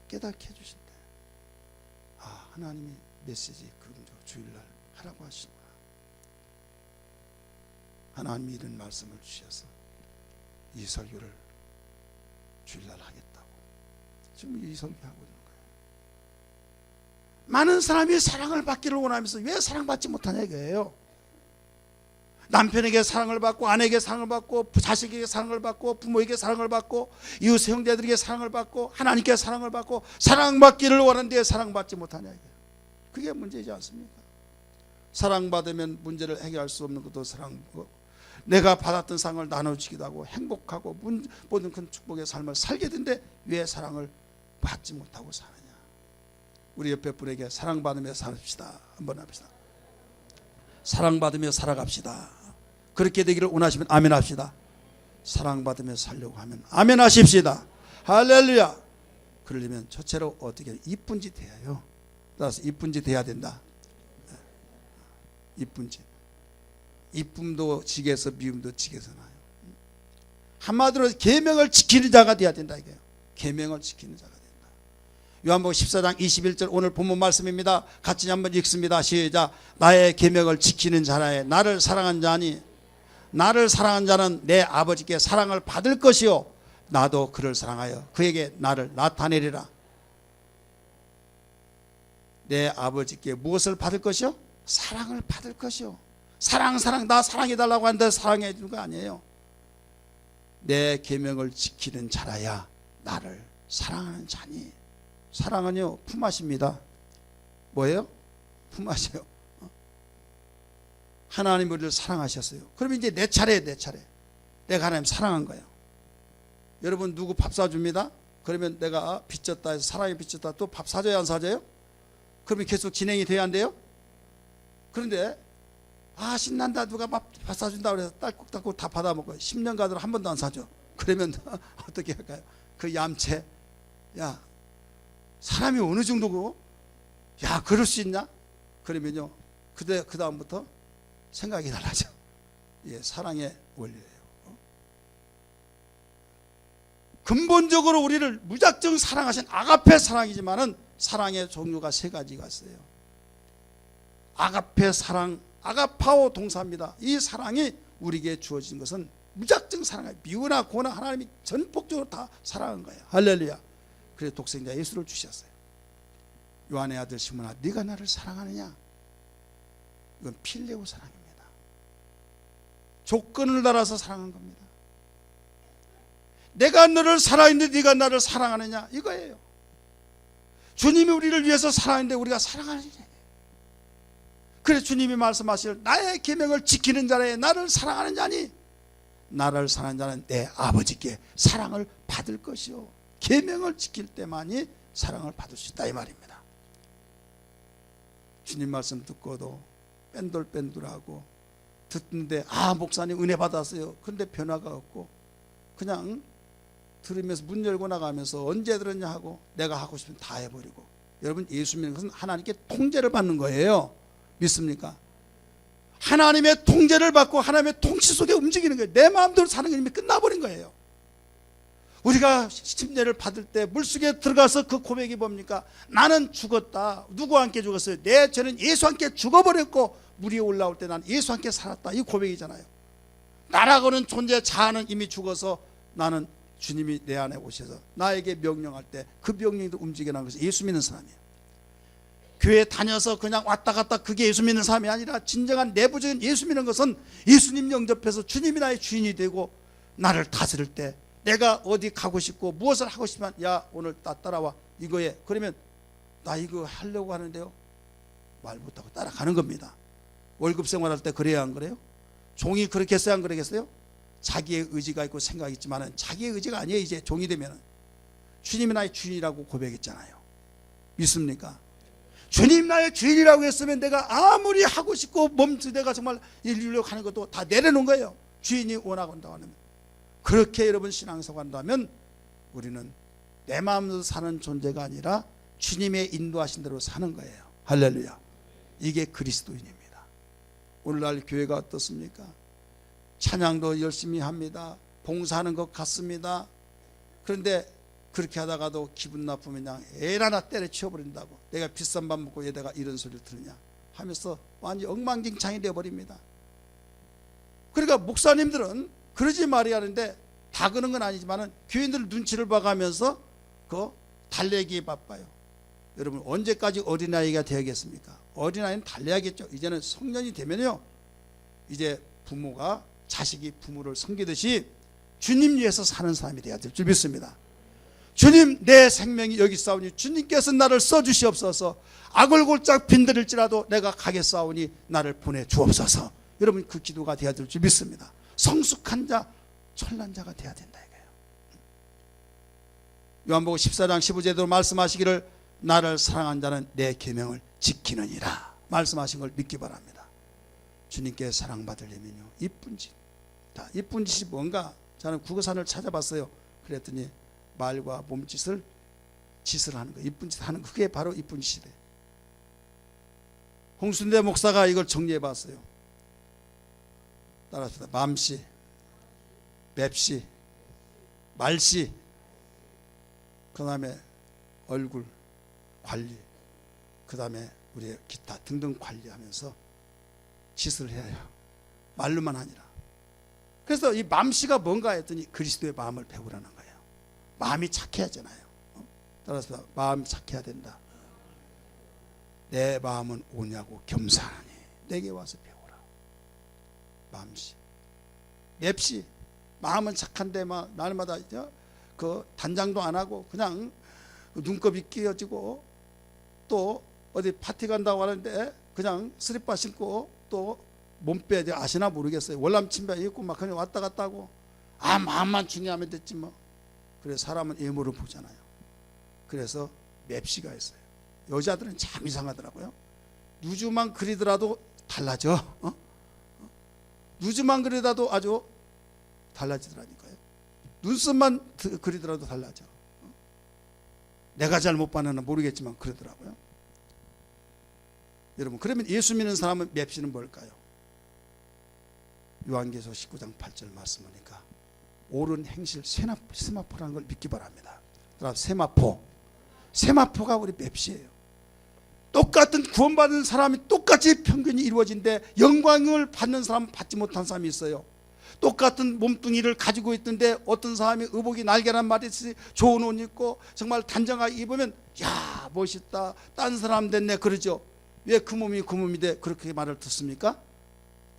깨닫게 해주신대. 하나님이 메시지 금조 주일날 하라고 하시구나. 하나님이 이런 말씀을 주셔서 이 설교를 주일날 하겠다고 지금 이 설교하고 있는 거예요. 많은 사람이 사랑을 받기를 원하면서 왜 사랑받지 못하냐 이거예요. 남편에게 사랑을 받고 아내에게 사랑을 받고 자식에게 사랑을 받고 부모에게 사랑을 받고 이웃 형제들에게 사랑을 받고 하나님께 사랑을 받고 사랑받기를 원하는데 사랑받지 못하냐 이거예요. 그게 문제이지 않습니까? 사랑받으면 문제를 해결할 수 없는 것도 사랑이고 내가 받았던 사랑을 나눠주기도 하고 행복하고 모든 큰 축복의 삶을 살게 되는데 왜 사랑을 받지 못하고 사느냐. 우리 옆에 분에게 사랑받으며 삽시다. 한번 합시다. 사랑받으며 살아갑시다. 그렇게 되기를 원하시면 아멘 합시다. 사랑받으며 살려고 하면 아멘 하십시다. 할렐루야. 그러려면 첫째로 어떻게 이쁜 짓 해야요. 따라서 이쁜 짓 해야 된다. 이쁜 짓. 이쁨도 지게서 미움도 지게서 나요. 한마디로 계명을 지키는 자가 돼야 된다 이게요. 계명을 지키는 자가 된다. 요한복음 14장 21절 오늘 본문 말씀입니다. 같이 한번 읽습니다. 시작. 나의 계명을 지키는 자라에 나를 사랑한 자니 나를 사랑한 자는 내 아버지께 사랑을 받을 것이요 나도 그를 사랑하여 그에게 나를 나타내리라. 내 아버지께 무엇을 받을 것이요? 사랑을 받을 것이요. 사랑 나 사랑해달라고 하는데 사랑해 주는 거 아니에요. 내 계명을 지키는 자라야 나를 사랑하는 자니. 사랑은요 품앗입니다. 뭐예요? 품앗이에요. 하나님 우리를 사랑하셨어요. 그럼 이제 내 차례예요. 내 차례. 내가 하나님 사랑한 거예요. 여러분 누구 밥 사줍니다. 그러면 내가 빚졌다 해서 사랑에 빚졌다 또 밥 사줘야 안 사줘요? 그러면 계속 진행이 돼야 안 돼요? 그런데 신난다 누가 밥 사준다 그래서 딸꾹딸꾹 다 받아먹고 10년 가도록 한 번도 안 사줘. 그러면 어떻게 할까요? 그 얌체. 야 사람이 어느 정도고 야 그럴 수 있냐? 그러면요 그 다음부터 생각이 달라져. 사랑의 원리예요. 근본적으로 우리를 무작정 사랑하신 아가페 사랑이지만은 사랑의 종류가 세 가지가 있어요. 아가페 사랑, 아가파오 동사입니다. 이 사랑이 우리에게 주어진 것은 무작정 사랑해요. 미우나 고나 하나님이 전폭적으로 다 사랑한 거예요. 할렐루야. 그래서 독생자 예수를 주셨어요. 요한의 아들 시몬아 네가 나를 사랑하느냐? 이건 필레오 사랑입니다. 조건을 달아서 사랑한 겁니다. 내가 너를 사랑했는데 네가 나를 사랑하느냐? 이거예요. 주님이 우리를 위해서 사랑했는데 우리가 사랑하느냐? 그래서 주님이 말씀하실 나의 계명을 지키는 자라에 나를 사랑하는 자니 나를 사랑하는 자는 내 아버지께 사랑을 받을 것이요. 계명을 지킬 때만이 사랑을 받을 수 있다 이 말입니다. 주님 말씀 듣고도 뺀돌뺀돌하고 듣는데 목사님 은혜 받았어요. 그런데 변화가 없고 그냥 들으면서 문 열고 나가면서 언제 들었냐 하고 내가 하고 싶으면 다 해버리고. 여러분 예수 믿는 것은 하나님께 통제를 받는 거예요. 믿습니까? 하나님의 통제를 받고 하나님의 통치 속에 움직이는 거예요. 내 마음대로 사는 게 이미 끝나버린 거예요. 우리가 침례를 받을 때 물속에 들어가서 그 고백이 뭡니까? 나는 죽었다. 누구와 함께 죽었어요? 내 죄는 예수와 함께 죽어버렸고 물 위에 올라올 때 난 예수와 함께 살았다. 이 고백이잖아요. 나라고는 존재 자아는 이미 죽어서 나는 주님이 내 안에 오셔서 나에게 명령할 때 그 명령도 움직여나가는 것이 예수 믿는 사람이에요. 교회 다녀서 그냥 왔다 갔다 그게 예수 믿는 사람이 아니라 진정한 내부적인 예수 믿는 것은 예수님 영접해서 주님이 나의 주인이 되고 나를 다스릴 때 내가 어디 가고 싶고 무엇을 하고 싶으면 야 오늘 따라와 이거에 그러면 나 이거 하려고 하는데요 말 못하고 따라가는 겁니다. 월급 생활할 때 그래야 안 그래요? 종이 그렇겠어요 안 그러겠어요? 자기의 의지가 있고 생각이 있지만 자기의 의지가 아니에요. 이제 종이 되면 주님이 나의 주인이라고 고백했잖아요. 믿습니까? 주님 나의 주인이라고 했으면 내가 아무리 하고 싶고 내가 정말 이루려고 하는 것도 다 내려놓은 거예요. 주인이 원하고 한다고 하면. 그렇게 여러분 신앙생활 한다면 우리는 내 마음으로 사는 존재가 아니라 주님의 인도하신 대로 사는 거예요. 할렐루야. 이게 그리스도인입니다. 오늘날 교회가 어떻습니까? 찬양도 열심히 합니다. 봉사하는 것 같습니다. 그런데 그렇게 하다가도 기분 나쁘면 그냥 애를 하나 때려치워버린다고. 내가 비싼 밥 먹고 얘다가 이런 소리를 들으냐 하면서 완전히 엉망진창이 되어버립니다. 그러니까 목사님들은 그러지 말아야 하는데 다 그런 건 아니지만 교인들 눈치를 봐가면서 그 달래기에 바빠요. 여러분 언제까지 어린아이가 되야겠습니까? 어린아이는 달래야겠죠. 이제는 성년이 되면요 이제 부모가 자식이 부모를 섬기듯이 주님 위해서 사는 사람이 되어야 될 줄 믿습니다. 주님 내 생명이 여기 있사오니 주님께서 나를 써주시옵소서. 악을 골짝 빈들일지라도 내가 가겠사오니 나를 보내주옵소서. 여러분 그 기도가 되어야 될 줄 믿습니다. 성숙한 자 천난 자가 되어야 된다 이거예요. 요한복음 14장 15절에도 말씀하시기를 나를 사랑한 자는 내 계명을 지키느니라 말씀하신 걸 믿기 바랍니다. 주님께 사랑받으려면요 이쁜 짓. 자, 이쁜 짓이 뭔가 저는 국어산을 찾아봤어요. 그랬더니 말과 몸짓을 하는 거, 이쁜 짓 하는 거, 그게 바로 이쁜 짓이래. 홍순대 목사가 이걸 정리해 봤어요. 따라합시다. 맘씨, 맵씨, 말씨, 그 다음에 얼굴 관리, 그 다음에 우리 기타 등등 관리하면서 짓을 해요. 말로만 아니라. 그래서 이 맘씨가 뭔가 했더니 그리스도의 마음을 배우라는 거예요. 마음이 착해야 하잖아요. 따라서 마음이 착해야 된다. 내 마음은 오냐고 겸손하니 내게 와서 배우라. 맘씨. 맵씨. 마음은 착한데 막 날마다 그 단장도 안 하고 그냥 눈곱이 끼어지고 또 어디 파티 간다고 하는데 그냥 스리퍼 신고 또 몸빼 아시나 모르겠어요. 월남 침대 입고 막 그냥 왔다 갔다 하고 마음만 중요하면 됐지 뭐. 그래서 사람은 외모를 보잖아요. 그래서 맵시가 있어요. 여자들은 참 이상하더라고요. 누즈만 그리더라도 달라져. 누즈만 그리더라도 아주 달라지더라니까요. 눈썹만 그리더라도 달라져. 내가 잘 못 봤는 모르겠지만 그러더라고요. 여러분 그러면 예수 믿는 사람은 맵시는 뭘까요? 요한계시록 19장 8절 말씀 보니까 옳은 행실 세마포라는 걸 믿기 바랍니다. 세마포가 우리 맵시예요. 똑같은 구원받은 사람이 똑같이 평균이 이루어진데 영광을 받는 사람은 받지 못한 사람이 있어요. 똑같은 몸뚱이를 가지고 있던데 어떤 사람이 의복이 날개란 말이 있으니 좋은 옷 입고 정말 단정하게 입으면 야 멋있다 딴 사람 됐네 그러죠. 왜 그 몸이 그 몸이 돼 그렇게 말을 듣습니까?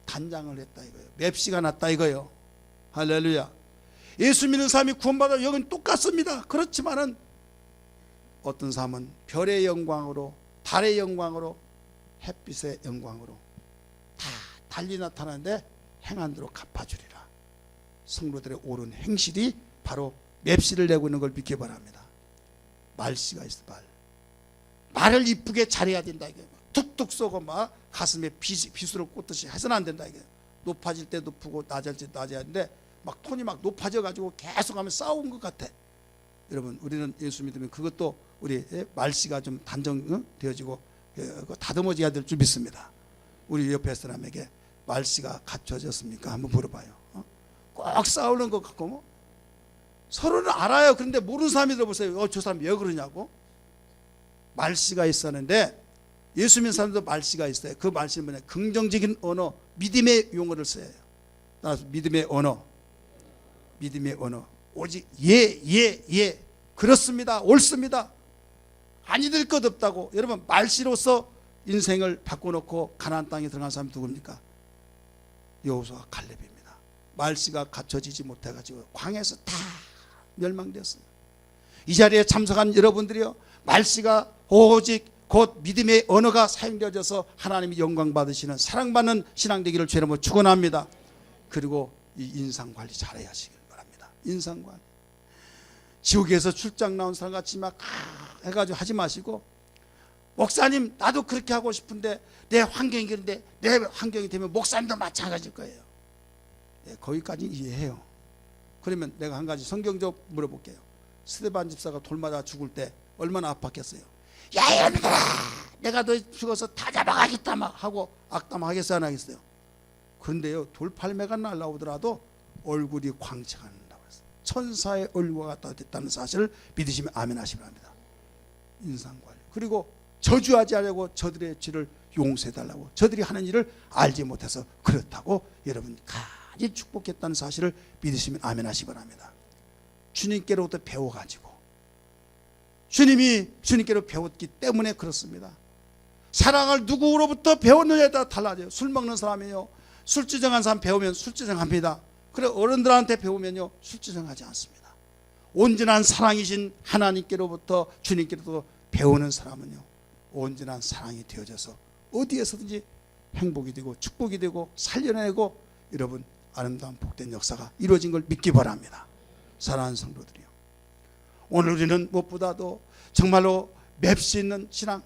단장을 했다 이거예요. 맵시가 났다 이거예요. 할렐루야. 예수 믿는 사람이 구원받아 여긴 똑같습니다. 그렇지만은 어떤 사람은 별의 영광으로 달의 영광으로 햇빛의 영광으로 다 달리 나타나는데 행한대로 갚아주리라. 성도들의 옳은 행실이 바로 맵시를 내고 있는 걸 믿기 바랍니다. 말씨가 있어. 말을 이쁘게 잘해야 된다 이게. 툭툭 쏘고 막 가슴에 비수를 꽂듯이 해서는 안 된다 이게. 높아질 때 높고 낮아질 때 낮아야 하는데 막 톤이 막 높아져 가지고 계속 하면 싸운 것 같아. 여러분 우리는 예수 믿으면 그것도 우리 말씨가 좀 단정되어지고 다듬어져야 될 줄 믿습니다. 우리 옆에 사람에게 말씨가 갖춰졌습니까? 한번 물어봐요. 꼭 싸우는 것 같고 뭐? 서로는 알아요. 그런데 모르는 사람이 들어보세요. 저 사람 왜 그러냐고. 말씨가 있었는데 예수 믿는 사람도 말씨가 있어요. 그 말씨는 뭐냐? 긍정적인 언어, 믿음의 용어를 써요. 따라서 믿음의 언어. 오직 예 그렇습니다. 옳습니다. 아니 될 것 없다고. 여러분 말씨로서 인생을 바꿔놓고 가나안 땅에 들어간 사람이 누굽니까? 여호수아 칼렙입니다. 말씨가 갖춰지지 못해가지고 광에서 다 멸망되었어요. 이 자리에 참석한 여러분들이요, 말씨가 오직 곧 믿음의 언어가 사용되어져서 하나님이 영광 받으시는 사랑받는 신앙 되기를 주의 이름으로 축원합니다. 그리고 이 인상관리 잘해야 하시길 바랍니다. 인상관리. 지옥에서 출장 나온 사람 같이 막 해가지고 하지 마시고, 목사님 나도 그렇게 하고 싶은데 내 환경이 그런데 내 환경이 되면 목사님도 마찬가지일 거예요. 네, 거기까지 이해해요. 그러면 내가 한 가지 성경적으로 물어볼게요. 스데반 집사가 돌 맞아 죽을 때 얼마나 아팠겠어요. 야 이놈들아, 내가 너 죽어서 다 잡아가겠다 막 하고 악담 하겠어요, 안 하겠어요? 그런데요, 돌팔매가 날라오더라도 얼굴이 광채가 난다고 했어요. 천사의 얼굴과 같다 됐다는 사실을 믿으시면 아멘 하시기 바랍니다. 인상관리. 그리고 저주하지 않으려고 저들의 죄를 용서해달라고, 저들이 하는 일을 알지 못해서 그렇다고 여러분 가지 축복했다는 사실을 믿으시면 아멘 하시기 바랍니다. 주님께로부터 배워가지고, 주님께로 배웠기 때문에 그렇습니다. 사랑을 누구로부터 배웠느냐에 따라 달라져요. 술 먹는 사람이요, 술주정한 사람 배우면 술주정합니다. 그래 어른들한테 배우면요 술주정하지 않습니다. 온전한 사랑이신 하나님께로부터 주님께로부터 배우는 사람은요 온전한 사랑이 되어져서 어디에서든지 행복이 되고 축복이 되고 살려내고 여러분 아름다운 복된 역사가 이루어진 걸 믿기 바랍니다. 사랑하는 성도들이요, 오늘 우리는 무엇보다도 정말로 맵시 있는 신앙,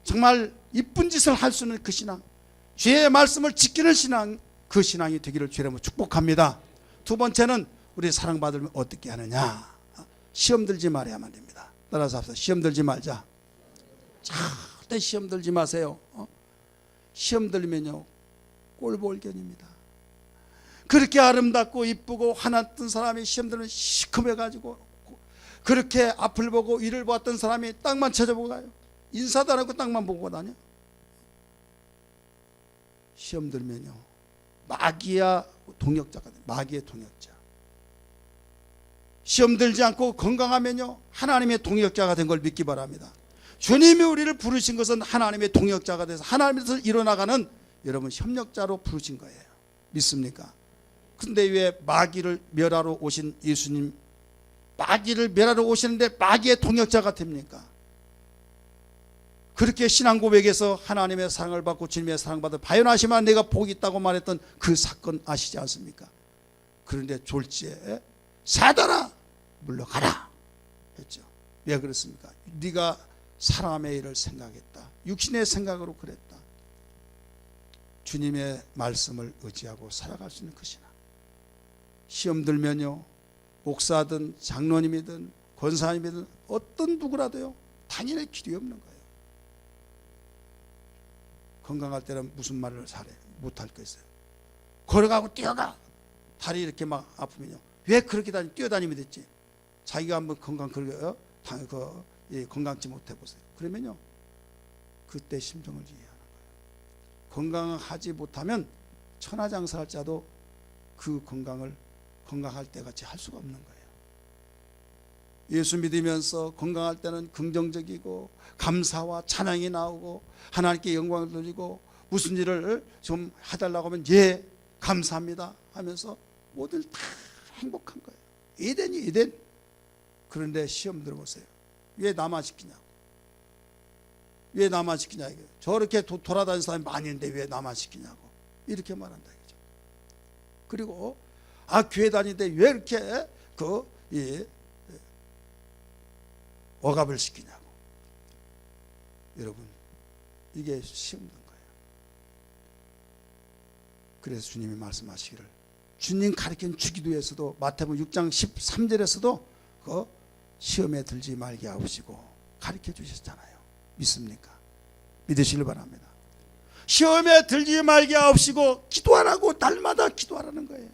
정말 이쁜 짓을 할 수 있는 그 신앙, 주의 말씀을 지키는 신앙, 그 신앙이 되기를 주님으로 축복합니다. 두 번째는 우리 사랑받으면 어떻게 하느냐, 시험 들지 말아야만 됩니다. 따라서 합시다. 시험 들지 말자. 절대 시험 들지 마세요. 시험 들면요 꼴볼견입니다. 그렇게 아름답고 이쁘고 화났던 사람이 시험 들면 시커매가지고, 그렇게 앞을 보고 위를 보았던 사람이 땅만 쳐다보고 가요. 인사도 안 하고 땅만 보고 다녀. 시험 들면요 마귀야 동역자가 돼. 마귀의 동역자. 시험 들지 않고 건강하면요 하나님의 동역자가 된 걸 믿기 바랍니다. 주님이 우리를 부르신 것은 하나님의 동역자가 돼서 하나님에서 일어나가는 여러분 협력자로 부르신 거예요. 믿습니까? 근데 왜 마귀를 멸하러 오신 예수님, 마귀를 멸하러 오시는데 마귀의 동역자가 됩니까? 그렇게 신앙 고백에서 하나님의 사랑을 받고 주님의 사랑받아 발견하시면 내가 복이 있다고 말했던 그 사건 아시지 않습니까? 그런데 졸지에 사단아 물러가라 했죠. 왜 그렇습니까? 네가 사람의 일을 생각했다, 육신의 생각으로 그랬다. 주님의 말씀을 의지하고 살아갈 수 있는 그 신앙. 시험 들면요 목사든 장로님이든 권사님이든 어떤 누구라도요 당연히 길이 없는 거예요. 건강할 때는 무슨 말을 잘해? 못할 거 있어요. 걸어가고 뛰어가. 다리 이렇게 막 아프면요 왜 그렇게 뛰어다니면 됐지? 자기가 한번 건강 건강치 못해 보세요. 그러면요 그때 심정을 이해하는 거예요. 건강하지 못하면 천하장사할 자도 그 건강을 건강할 때 같이 할 수가 없는 거예요. 예수 믿으면서 건강할 때는 긍정적이고 감사와 찬양이 나오고 하나님께 영광을 돌리고 무슨 일을 좀 해달라고 하면 예 감사합니다 하면서 모두 다 행복한 거예요. 에덴이 에덴. 그런데 시험 들어보세요. 왜 나만 시키냐고. 왜 나만 시키냐 이게. 저렇게 돌아다니는 사람이 많이 있는데 왜 나만 시키냐고 이렇게 말한다 이거죠. 그리고 교회 다니는데 왜 이렇게 억압을 시키냐고. 여러분 이게 시험 든 거예요. 그래서 주님이 말씀하시기를, 주님 가르친 주기도에서도 마태복음 6장 13절에서도 그 시험에 들지 말게 하시고 가르쳐 주셨잖아요. 믿습니까? 믿으시길 바랍니다. 시험에 들지 말게 하시고 기도하라고 날마다 기도하라는 거예요.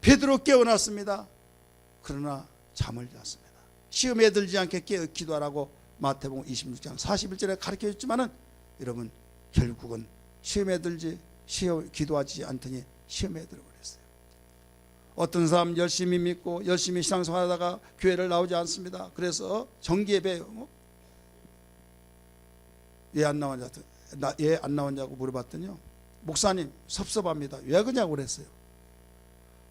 베드로 깨어났습니다. 그러나 잠을 잤습니다. 시험에 들지 않게 깨어 기도하라고 마태복음 26장 41절에 가르쳐 줬지만은 여러분 결국은 시험에 들지 기도하지 않더니 시험에 들어버렸어요. 어떤 사람 열심히 믿고 열심히 신앙생활하다가 교회를 나오지 않습니다. 그래서 정기예배 왜 안 나왔냐고 물어봤더니요 목사님 섭섭합니다. 왜 그러냐고 그랬어요.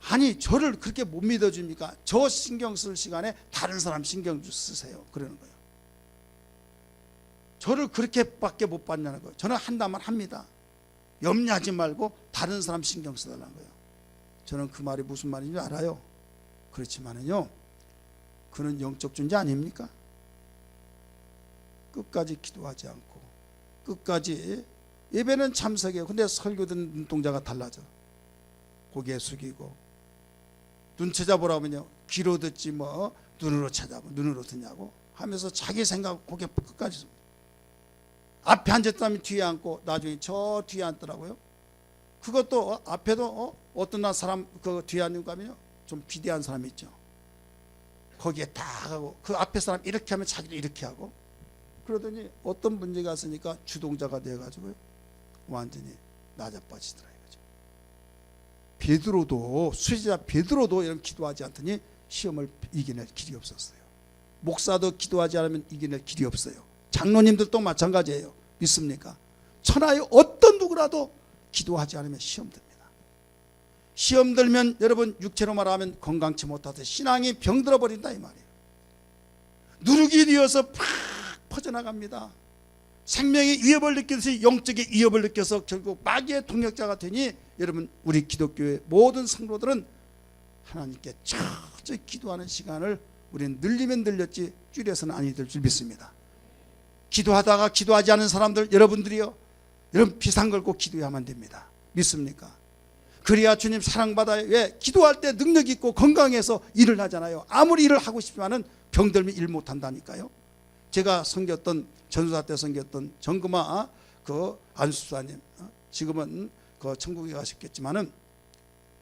아니 저를 그렇게 못 믿어줍니까? 저 신경 쓸 시간에 다른 사람 신경 쓰세요. 그러는 거예요. 저를 그렇게밖에 못 받냐는 거예요. 저는 한다면 합니다. 염려하지 말고 다른 사람 신경 써달라는 거예요. 저는 그 말이 무슨 말인지 알아요. 그렇지만은요, 그는 영적 존재 아닙니까? 끝까지 기도하지 않고 끝까지 예배는 참석해요. 근데 설교 듣는 눈동자가 달라져. 고개 숙이고 눈 찾아보라면요, 귀로 듣지 뭐 눈으로 찾아보 눈으로 듣냐고 하면서 자기 생각 고개 끝까지 씁니다. 앞에 앉았다면 뒤에 앉고 나중에 저 뒤에 앉더라고요. 그것도 앞에도 어떤 사람 그 뒤에 앉는 거 하면요, 좀 비대한 사람이 있죠. 거기에 딱 하고 그 앞에 사람 이렇게 하면 자기도 이렇게 하고, 그러더니 어떤 문제가 있으니까 주동자가 되어가지고요 완전히 낮아빠지더라 이거죠. 베드로도, 수제자 베드로도 이런 기도하지 않더니 시험을 이겨낼 길이 없었어요. 목사도 기도하지 않으면 이겨낼 길이 없어요. 장로님들도 마찬가지예요. 믿습니까? 천하의 어떤 누구라도 기도하지 않으면 시험 듭니다. 시험 들면 여러분 육체로 말하면 건강치 못해서 신앙이 병들어 버린다 이 말이에요. 누룩이 되어서 팍 퍼져나갑니다. 생명의 위협을 느끼듯이 영적인 위협을 느껴서 결국 마귀의 동력자가 되니, 여러분 우리 기독교의 모든 성도들은 하나님께 철저히 기도하는 시간을 우리는 늘리면 늘렸지 줄여서는 아니 될 줄 믿습니다. 기도하다가 기도하지 않은 사람들, 여러분들이요, 여러분 비상 걸고 기도해야만 됩니다. 믿습니까? 그래야 주님 사랑받아요. 왜? 기도할 때 능력 있고 건강해서 일을 하잖아요. 아무리 일을 하고 싶지만은 병들면 일 못한다니까요. 제가 섬겼던, 전도사 때 섬겼던 정금아 그 안수사님, 지금은 그 천국에 가셨겠지만은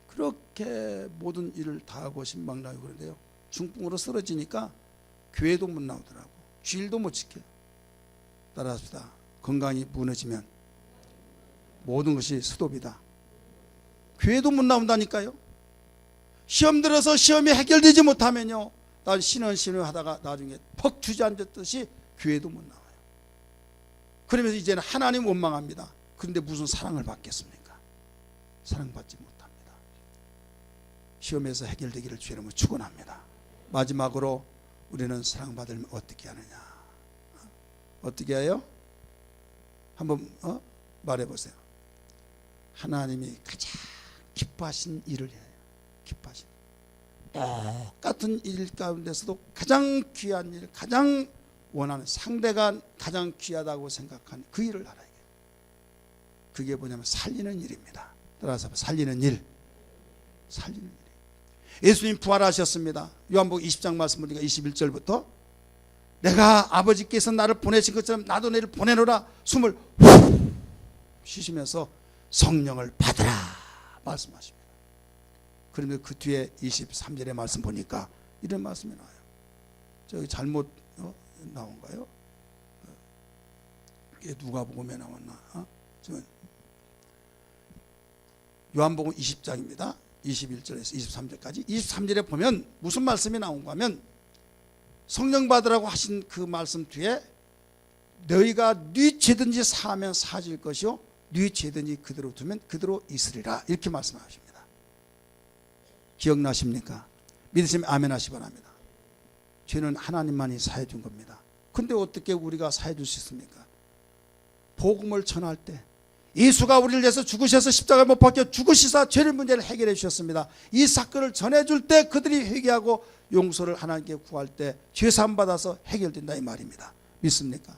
그렇게 모든 일을 다 하고 신방나고 그런데요, 중풍으로 쓰러지니까 교회도 못 나오더라고. 주일도 못 지켜요. 따라합시다. 건강이 무너지면 모든 것이 스톱이다. 교회도 못 나온다니까요. 시험 들어서 시험이 해결되지 못하면요, 난 신원 하다가 나중에 퍽 주저앉았듯이 교회도 못 나와요. 그러면서 이제는 하나님 원망합니다. 그런데 무슨 사랑을 받겠습니까? 사랑받지 못합니다. 시험에서 해결되기를 주님은 축원합니다. 마지막으로 우리는 사랑받으면 어떻게 하느냐? 어떻게 해요? 한번 말해보세요. 하나님이 가장 기뻐하신 일을 해요. 기뻐하신 똑같은 일 가운데서도 가장 귀한 일, 가장 원하는, 상대가 가장 귀하다고 생각한 그 일을 알아야 돼요. 그게 뭐냐면 살리는 일입니다. 따라서 살리는 일, 살리는 일. 예수님 부활하셨습니다. 요한복음 20장 말씀 보니까 21절부터 내가 아버지께서 나를 보내신 것처럼 나도 너를 보내노라 숨을 후 쉬시면서 성령을 받으라 말씀하십니다. 그런데 그 뒤에 23절의 말씀 보니까 이런 말씀이 나와요. 저기 잘못 나온가요? 이게 누가복음에 나왔나? 요한복음 20장입니다. 21절에서 23절까지. 23절에 보면 무슨 말씀이 나온가 하면, 성령 받으라고 하신 그 말씀 뒤에 너희가 네 죄든지 사하면 사질 것이요 네 죄든지 그대로 두면 그대로 있으리라, 이렇게 말씀하십니다. 기억나십니까? 믿으시면 아멘 하시 바랍니다. 죄는 하나님만이 사해 준 겁니다. 근데 어떻게 우리가 사해 줄 수 있습니까? 복음을 전할 때 예수가 우리를 위해서 죽으셔서 십자가에 못 박혀 죽으시사 죄를 문제를 해결해 주셨습니다. 이 사건을 전해줄 때 그들이 회개하고 용서를 하나님께 구할 때 죄사함 받아서 해결된다 이 말입니다. 믿습니까?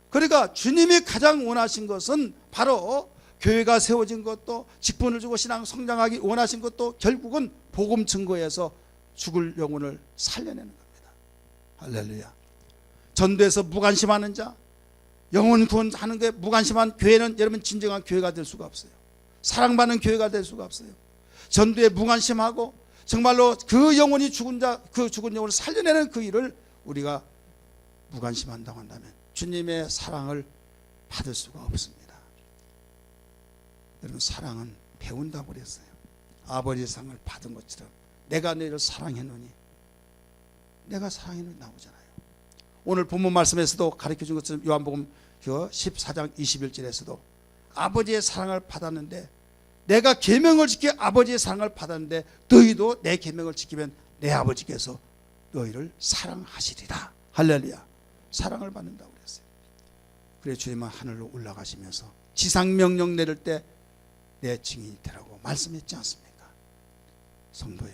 그러니까 주님이 가장 원하신 것은 바로 교회가 세워진 것도, 직분을 주고 신앙 성장하기 원하신 것도 결국은 복음 증거에서 죽을 영혼을 살려내는 겁니다. 할렐루야. 전도에서 무관심하는 자, 영혼 구원하는 게 무관심한 교회는 여러분 진정한 교회가 될 수가 없어요. 사랑받는 교회가 될 수가 없어요. 전도에 무관심하고 정말로 그 영혼이 죽은 자, 그 죽은 영혼을 살려내는 그 일을 우리가 무관심한다고 한다면 주님의 사랑을 받을 수가 없습니다. 여러분, 사랑은 배운다고 그랬어요. 아버지의 사랑을 받은 것처럼 내가 너희를 사랑했노니, 내가 사랑했노니 나오잖아요. 오늘 본문 말씀에서도 가르쳐준 것처럼 요한복음 14장 21절에서도 아버지의 사랑을 받았는데 내가 계명을 지켜 아버지의 사랑을 받았는데 너희도 내 계명을 지키면 내 아버지께서 너희를 사랑하시리라. 할렐루야. 사랑을 받는다고 그랬어요. 그래 주님은 하늘로 올라가시면서 지상명령 내릴 때 내 증인이 되라고 말씀했지 않습니까? 성도요,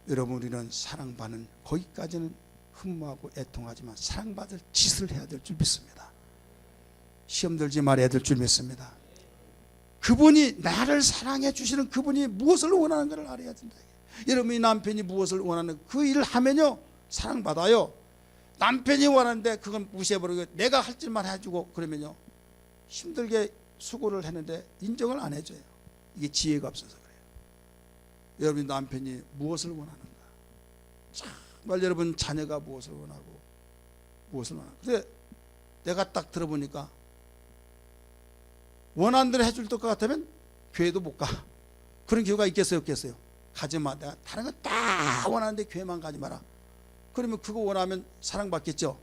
여러분, 우리는 사랑받는 거기까지는 흠모하고 애통하지만 사랑받을 짓을 해야 될 줄 믿습니다. 시험 들지 말아야 될 줄 믿습니다. 그분이 나를 사랑해 주시는 그분이 무엇을 원하는 걸 알아야 된다. 여러분이 남편이 무엇을 원하는 그 일을 하면요 사랑받아요. 남편이 원하는데 그건 무시해버리고 내가 할 짓만 해주고 그러면요 힘들게 수고를 했는데 인정을 안 해줘요. 이게 지혜가 없어서 그래요. 여러분 남편이 무엇을 원하는가, 정말 여러분 자녀가 무엇을 원하고 무엇을 원하는가. 근데 내가 딱 들어보니까 원하는 대로 해줄 것 같으면 교회도 못 가. 그런 경우가 있겠어요 없겠어요? 가지마. 내가 다른 거 다 원하는데 교회만 가지 마라. 그러면 그거 원하면 사랑받겠죠.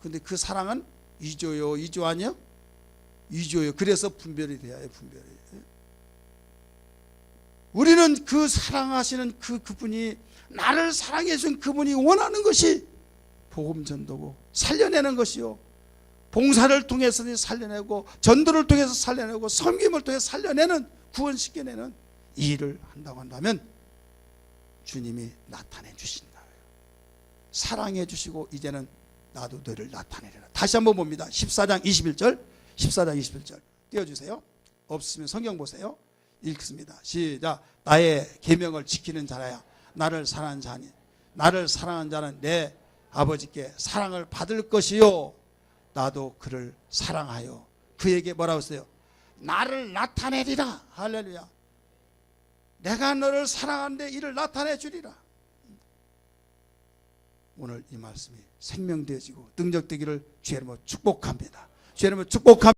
근데 그 사랑은 이조요 이조 아니요? 이조요. 그래서 분별이 돼야 해요. 분별이. 우리는 그 사랑하시는 그분이, 나를 사랑해 준 그분이 원하는 것이 복음 전도고 살려내는 것이요, 봉사를 통해서 살려내고 전도를 통해서 살려내고 섬김을 통해서 살려내는, 구원시켜내는 이 일을 한다고 한다면 주님이 나타내 주신다. 사랑해 주시고 이제는 나도 너를 나타내리라. 다시 한번 봅니다. 14장 21절 14장 21절 띄워주세요. 없으면 성경 보세요. 읽습니다. 시작. 나의 계명을 지키는 자라야 나를 사랑하는 자니 나를 사랑하는 자는 내 아버지께 사랑을 받을 것이요 나도 그를 사랑하여 그에게 뭐라고 했어요? 나를 나타내리라. 할렐루야. 내가 너를 사랑하는데 이를 나타내 주리라. 오늘 이 말씀이 생명되어지고 능력되기를 주의 이름으로 축복합니다. 주의 이름으로 축복합니다.